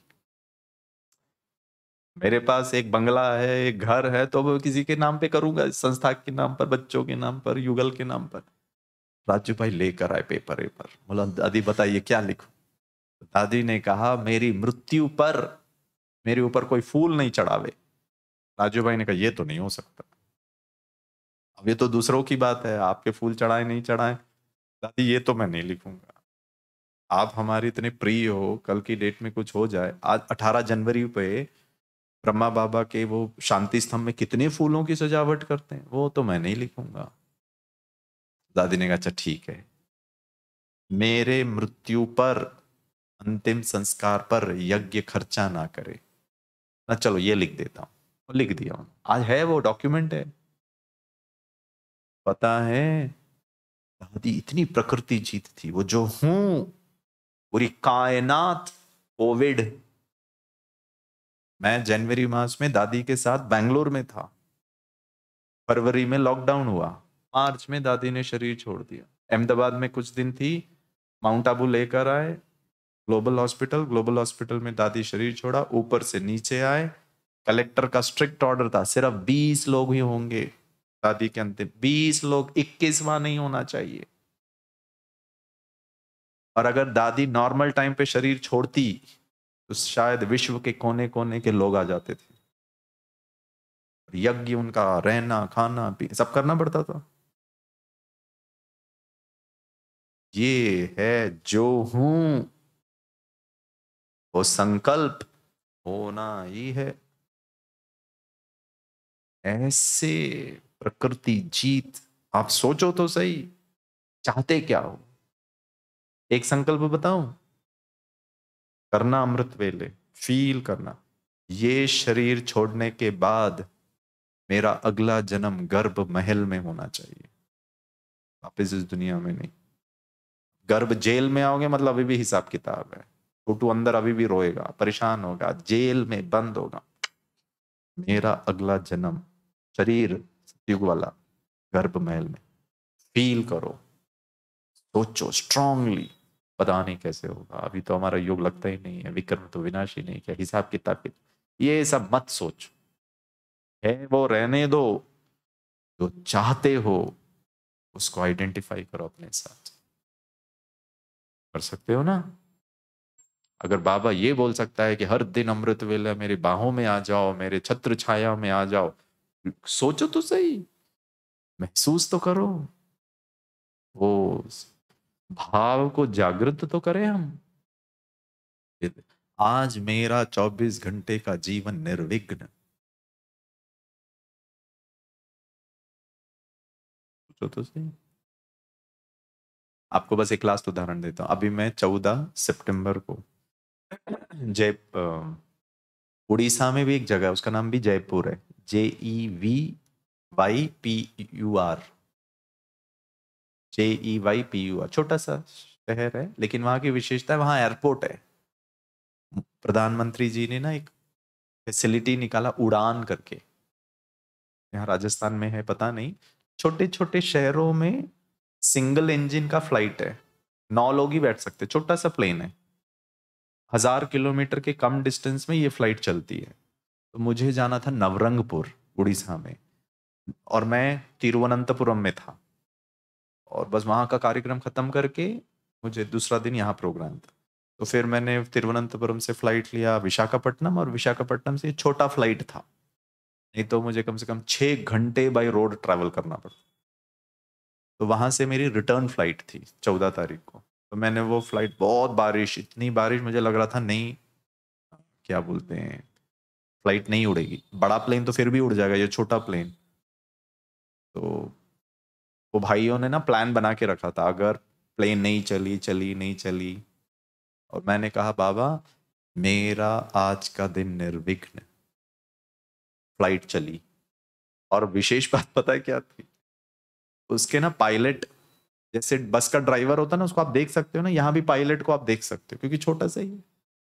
[SPEAKER 1] मेरे पास एक बंगला है, एक घर है, तो वो किसी के नाम पे करूंगा, संस्था के नाम पर, बच्चों के नाम पर, युगल के नाम पर। राजू भाई लेकर आए पेपर वेपर, बोला दादी बताइए क्या लिखूं। दादी ने कहा, मेरी मृत्यु पर मेरे ऊपर कोई फूल नहीं चढ़ावे, राजू भाई ने कहा ये तो नहीं हो सकता, अब ये तो दूसरों की बात है, आपके फूल चढ़ाए नहीं चढ़ाए, दादी ये तो मैं नहीं लिखूंगा। आप हमारी इतने प्रिय हो, कल की डेट में कुछ हो जाए। आज 18 जनवरी पे ब्रह्मा बाबा के वो शांति स्तंभ में कितने फूलों की सजावट करते हैं, वो तो मैं नहीं लिखूंगा। दादी ने कहा अच्छा ठीक है, मेरे मृत्यु पर, अंतिम संस्कार पर यज्ञ खर्चा ना करे ना, चलो ये लिख देता हूँ। लिख दिया उन्होंने। आज है वो डॉक्यूमेंट है। पता है, दादी इतनी प्रकृति जीत थी, वो जो हूं, पूरी कायनात कोविड। मैं जनवरी मास में दादी के साथ बैंगलोर में था, फरवरी में लॉकडाउन हुआ, मार्च में दादी ने शरीर छोड़ दिया। अहमदाबाद में कुछ दिन थी, माउंट आबू लेकर आए ग्लोबल हॉस्पिटल, ग्लोबल हॉस्पिटल में दादी शरीर छोड़ा, ऊपर से नीचे आए, कलेक्टर का स्ट्रिक्ट ऑर्डर था सिर्फ 20 लोग ही होंगे दादी के अंतिम, 20 लोग, 21वां नहीं होना चाहिए। और अगर दादी नॉर्मल टाइम पे शरीर छोड़ती तो शायद विश्व के कोने कोने के लोग आ जाते थे। यज्ञ उनका, रहना खाना पीना सब करना पड़ता था। ये है जो हूं, वो संकल्प होना ही है। ऐसे प्रकृति जीत। आप सोचो तो सही, चाहते क्या हो? एक संकल्प बताऊं, करना अमृत वेले, फील करना, ये शरीर छोड़ने के बाद मेरा अगला जन्म गर्भ महल में होना चाहिए, वापिस इस दुनिया में नहीं। गर्भ जेल में आओगे मतलब अभी भी हिसाब किताब है, छोटू अंदर अभी भी रोएगा, परेशान होगा, जेल में बंद होगा। मेरा अगला जन्म शरीर सतयुग वाला गर्भ महल में, फील करो, सोचो स्ट्रांगली। पता नहीं कैसे होगा, अभी तो हमारा युग लगता ही नहीं है, विक्रम तो विनाशी नहीं, क्या हिसाब किताब के ये सब मत सोच, है वो रहने दो। जो चाहते हो उसको आइडेंटिफाई करो अपने साथ। कर सकते हो ना? अगर बाबा ये बोल सकता है कि हर दिन अमृत वेला मेरी बाहों में आ जाओ, मेरे छत्र छाया में आ जाओ, सोचो तो सही, महसूस तो करो, वो भाव को जागृत तो करें हम। आज मेरा 24 घंटे का जीवन निर्विघ्न। सोचो तो सही। आपको बस एक लास्ट उदाहरण देता हूं। अभी मैं 14 सितंबर को जय उड़ीसा में भी एक जगह है, उसका नाम भी जयपुर है, JEVYPUR, JEYPUR, छोटा सा शहर है, लेकिन वहां की विशेषता है वहां एयरपोर्ट है। प्रधानमंत्री जी ने ना एक फैसिलिटी निकाला उड़ान करके, यहाँ राजस्थान में है पता नहीं, छोटे छोटे शहरों में सिंगल इंजन का फ्लाइट है, 9 लोग ही बैठ सकते, छोटा सा प्लेन है, 1000 किलोमीटर के कम डिस्टेंस में ये फ्लाइट चलती है। तो मुझे जाना था नवरंगपुर उड़ीसा में, और मैं तिरुवनंतपुरम में था, और बस वहां का कार्यक्रम खत्म करके मुझे दूसरा दिन यहाँ प्रोग्राम था। तो फिर मैंने तिरुवनंतपुरम से फ्लाइट लिया विशाखापट्टनम, और विशाखापट्टनम से छोटा फ्लाइट था, नहीं तो मुझे कम से कम 6 घंटे बाई रोड ट्रैवल करना पड़ता। तो वहां से मेरी रिटर्न फ्लाइट थी 14 तारीख को। तो मैंने वो फ्लाइट, बहुत बारिश, इतनी बारिश मुझे लग रहा था नहीं, क्या बोलते हैं, फ्लाइट नहीं उड़ेगी। बड़ा प्लेन तो फिर भी उड़ जाएगा, ये छोटा प्लेन। तो वो भाइयों ने ना प्लान बना के रखा था, अगर प्लेन नहीं चली चली नहीं चली, और मैंने कहा बाबा मेरा आज का दिन निर्विघ्न, फ्लाइट चली। और विशेष बात पता है क्या थी, उसके ना पायलट, जैसे बस का ड्राइवर होता है ना, उसको आप देख सकते हो ना, यहाँ भी पायलट को आप देख सकते हो, क्योंकि छोटा सा ही है,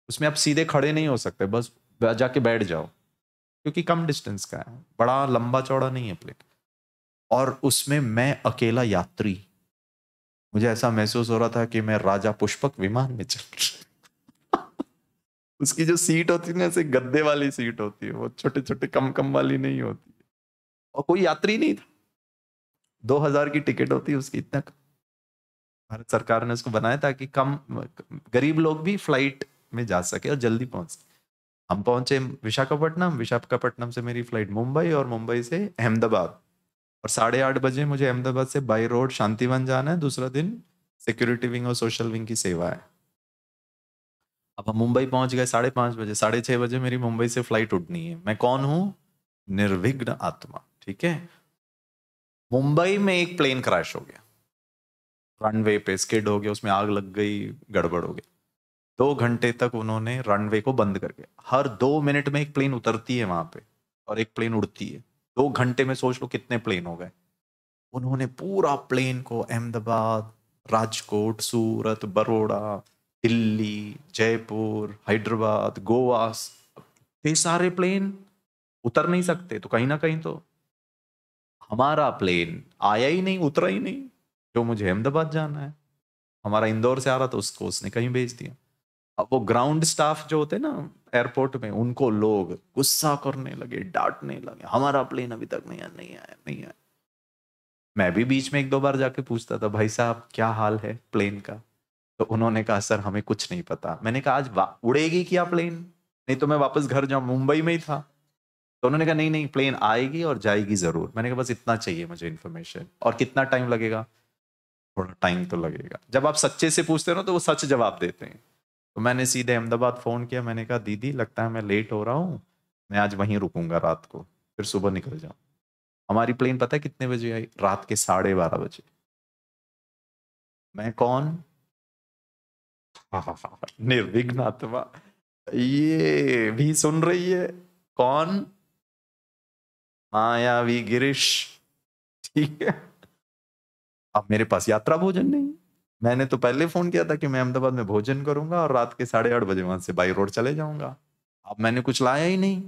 [SPEAKER 1] उसमें आप सीधे खड़े नहीं हो सकते, बस जाके बैठ जाओ, क्योंकि कम डिस्टेंस का है, बड़ा लंबा चौड़ा नहीं है प्लेन। और उसमें मैं अकेला यात्री, मुझे ऐसा महसूस हो रहा था कि मैं राजा पुष्पक विमान में चल उसकी जो सीट होती है ना, ऐसे गद्दे वाली सीट होती है, वो छोटे छोटे कम कम वाली नहीं होती, और कोई यात्री नहीं था, 2000 की टिकट होती है उसकी, इतना भारत सरकार ने उसको बनाया ताकि कम गरीब लोग भी फ्लाइट में जा सके और जल्दी पहुंच सके। हम पहुंचे विशाखापट्टनम, विशाखापट्टनम से मेरी फ्लाइट मुंबई और मुंबई से अहमदाबाद, और 8:30 बजे मुझे अहमदाबाद से बाई रोड शांतिवन जाना है। दूसरा दिन सिक्योरिटी विंग और सोशल विंग की सेवा है। अब हम मुंबई पहुंच गए 5:30 बजे, 6:30 बजे मेरी मुंबई से फ्लाइट उड़नी है। मैं कौन हूं? निर्विघ्न आत्मा। ठीक है। मुंबई में एक प्लेन क्रैश हो गया, रनवे पे स्किड हो गया, उसमें आग लग गई, गड़बड़ हो गई। 2 घंटे तक उन्होंने रनवे को बंद करके, हर 2 मिनट में एक प्लेन उतरती है वहां पे और एक प्लेन उड़ती है। 2 घंटे में सोच लो कितने प्लेन हो गए। उन्होंने पूरा प्लेन को अहमदाबाद, राजकोट, सूरत, बड़ौदा, दिल्ली, जयपुर, हैदराबाद, गोवा, ये सारे प्लेन उतर नहीं सकते, तो कहीं ना कहीं तो हमारा प्लेन आया ही नहीं, उतरा ही नहीं, जो मुझे अहमदाबाद जाना है। हमारा इंदौर से आ रहा था, उसको उसने कहीं भेज दिया। अब वो ग्राउंड स्टाफ जो होते ना एयरपोर्ट में, उनको लोग गुस्सा करने लगे, डांटने लगे, हमारा प्लेन अभी तक नहीं आया, नहीं आया, नहीं आया। मैं भी बीच में 1-2 बार जाके पूछता था, भाई साहब क्या हाल है प्लेन का? तो उन्होंने कहा सर हमें कुछ नहीं पता। मैंने कहा आज उड़ेगी क्या प्लेन? नहीं तो मैं वापस घर जाऊं, मुंबई में ही था। तो उन्होंने कहा नहीं नहीं, प्लेन आएगी और जाएगी जरूर। मैंने कहा बस इतना चाहिए मुझे इन्फॉर्मेशन। और कितना टाइम लगेगा? थोड़ा टाइम तो लगेगा। जब आप सच्चे से पूछते हो ना तो वो सच जवाब देते हैं। तो मैंने सीधे अहमदाबाद फोन किया, मैंने कहा दीदी लगता है मैं लेट हो रहा हूँ, मैं आज वहीं रुकूंगा रात को, फिर सुबह निकल जाऊँ। हमारी प्लेन पता है कितने बजे आई? रात के 12:30 बजे। मैं कौन? निर्विघ्न आत्मा। ये भी सुन रही है? कौन? मायावी गिरीश। ठीक है। अब मेरे पास यात्रा भोजन नहीं। मैंने तो पहले फोन किया था कि मैं अहमदाबाद में भोजन करूंगा और रात के 8:30 बजे वहां से बाई रोड चले जाऊंगा। अब मैंने कुछ लाया ही नहीं।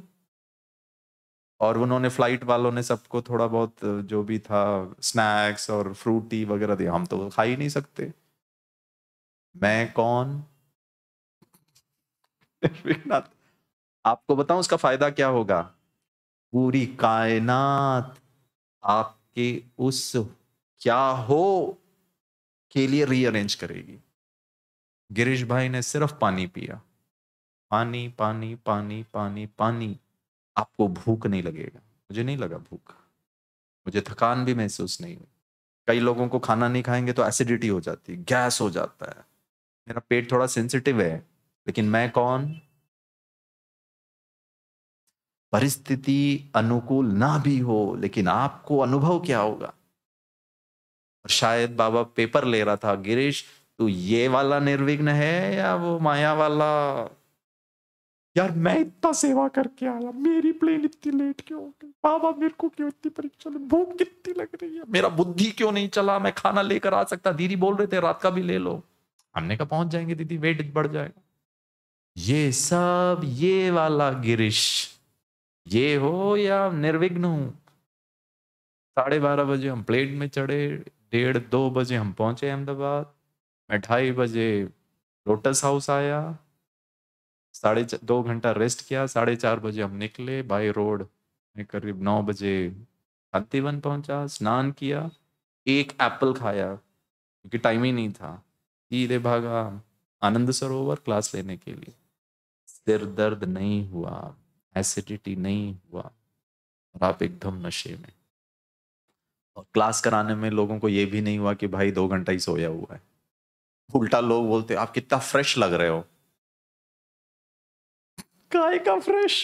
[SPEAKER 1] और उन्होंने फ्लाइट वालों ने सबको थोड़ा बहुत जो भी था स्नैक्स और फ्रूटी वगैरह दिया, हम तो खा ही नहीं सकते। मैं कौन? विघ्नाथ। आपको बताऊं उसका फायदा क्या होगा? पूरी कायनात आपके उस क्या हो के लिए रीअरेंज करेगी। गिरीश भाई ने सिर्फ पानी पिया, पानी पानी पानी पानी पानी। आपको भूख नहीं लगेगा। मुझे नहीं लगा भूख, मुझे थकान भी महसूस नहीं हुई। कई लोगों को खाना नहीं खाएंगे तो एसिडिटी हो जाती है, गैस हो जाता है। मेरा पेट थोड़ा सेंसिटिव है, लेकिन मैं कौन? परिस्थिति अनुकूल ना भी हो, लेकिन आपको अनुभव क्या होगा? और शायद बाबा पेपर ले रहा था, गिरीश तू ये वाला निर्विघ्न है या वो माया वाला? यार मैं इतना सेवा करके आया, मेरी प्लेन इतनी लेट क्यों हो गई? बाबा मेरे को क्यों इतनी परीक्षा में भूख कितनी लग रही है, मेरा बुद्धि क्यों नहीं चला? मैं खाना लेकर आ सकता, दीदी बोल रहे थे रात का भी ले लो। हमने कहा पहुंच जाएंगे दीदी, वेट बढ़ जाएगा। ये सब ये वाला गिरीश, ये हो या निर्विघ्न हूं। 12:30 बजे हम प्लेन में चढ़े, 1:30-2 बजे हम पहुंचे अहमदाबाद। मैं 2:30 बजे लोटस हाउस आया, 2.5 घंटा रेस्ट किया, 4:30 बजे हम निकले बाई रोड। मैं करीब 9 बजे शांतिवन पहुंचा, स्नान किया, एक एप्पल खाया क्योंकि टाइम ही नहीं था, सीधे भागा आनंद सरोवर क्लास लेने के लिए। सिर दर्द नहीं हुआ, एसिडिटी नहीं हुआ, और आप एकदम नशे में। और क्लास कराने में लोगों को ये भी नहीं हुआ कि भाई 2 घंटा ही सोया हुआ है। उल्टा लोग बोलते आप कितना फ्रेश लग रहे हो। काय का फ्रेश?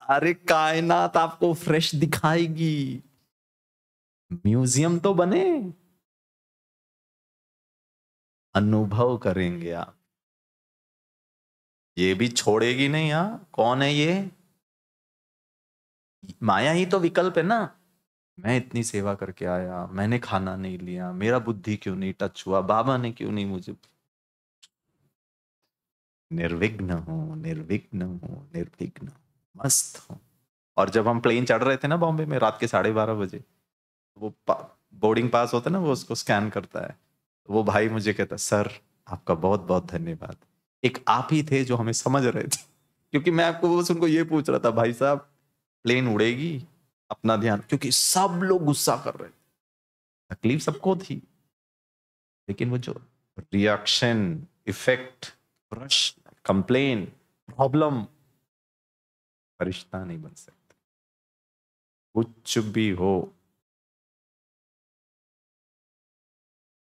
[SPEAKER 1] अरे कायनात आपको फ्रेश दिखाएगी। म्यूजियम तो बने, अनुभव करेंगे आप। ये भी छोड़ेगी नहीं। हाँ कौन है ये? माया ही तो विकल्प है ना। मैं इतनी सेवा करके आया, मैंने खाना नहीं लिया, मेरा बुद्धि क्यों नहीं टच हुआ, बाबा ने क्यों नहीं मुझे। निर्विघ्न हूं, निर्विघ्न हूं, निर्विघ्न हूं, मस्त हूं। और जब हम प्लेन चढ़ रहे थे ना बॉम्बे में रात के 12:30 बजे, वो बोर्डिंग पास होता है ना, वो उसको स्कैन करता है। वो भाई मुझे कहता सर आपका बहुत बहुत धन्यवाद, एक आप ही थे जो हमें समझ रहे थे। क्योंकि मैं आपको बस उनको ये पूछ रहा था भाई साहब प्लेन उड़ेगी, अपना ध्यान, क्योंकि सब लोग गुस्सा कर रहे थे। तकलीफ सबको थी, लेकिन वो जो रिएक्शन, इफेक्ट, प्रश्न, कंप्लेन, प्रॉब्लम, फरिश्ता नहीं बन सकते। कुछ भी हो,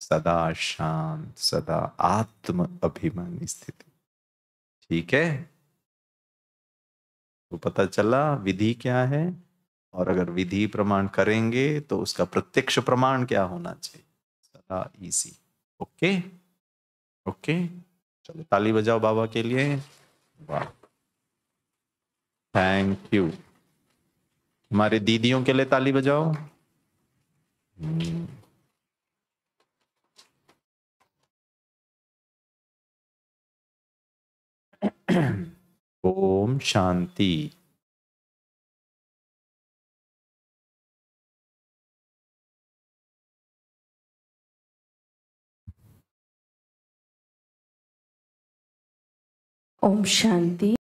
[SPEAKER 1] सदा शांत, सदा आत्म अभिमानी स्थिति। ठीक है, तो पता चला विधि क्या है, और अगर विधि प्रमाण करेंगे तो उसका प्रत्यक्ष प्रमाण क्या होना चाहिए, सदा इसी। ओके ओके, चलो ताली बजाओ बाबा के लिए। वाह, थैंक यू। हमारे दीदियों के लिए ताली बजाओ। ओम शांति।
[SPEAKER 2] ओम शांति।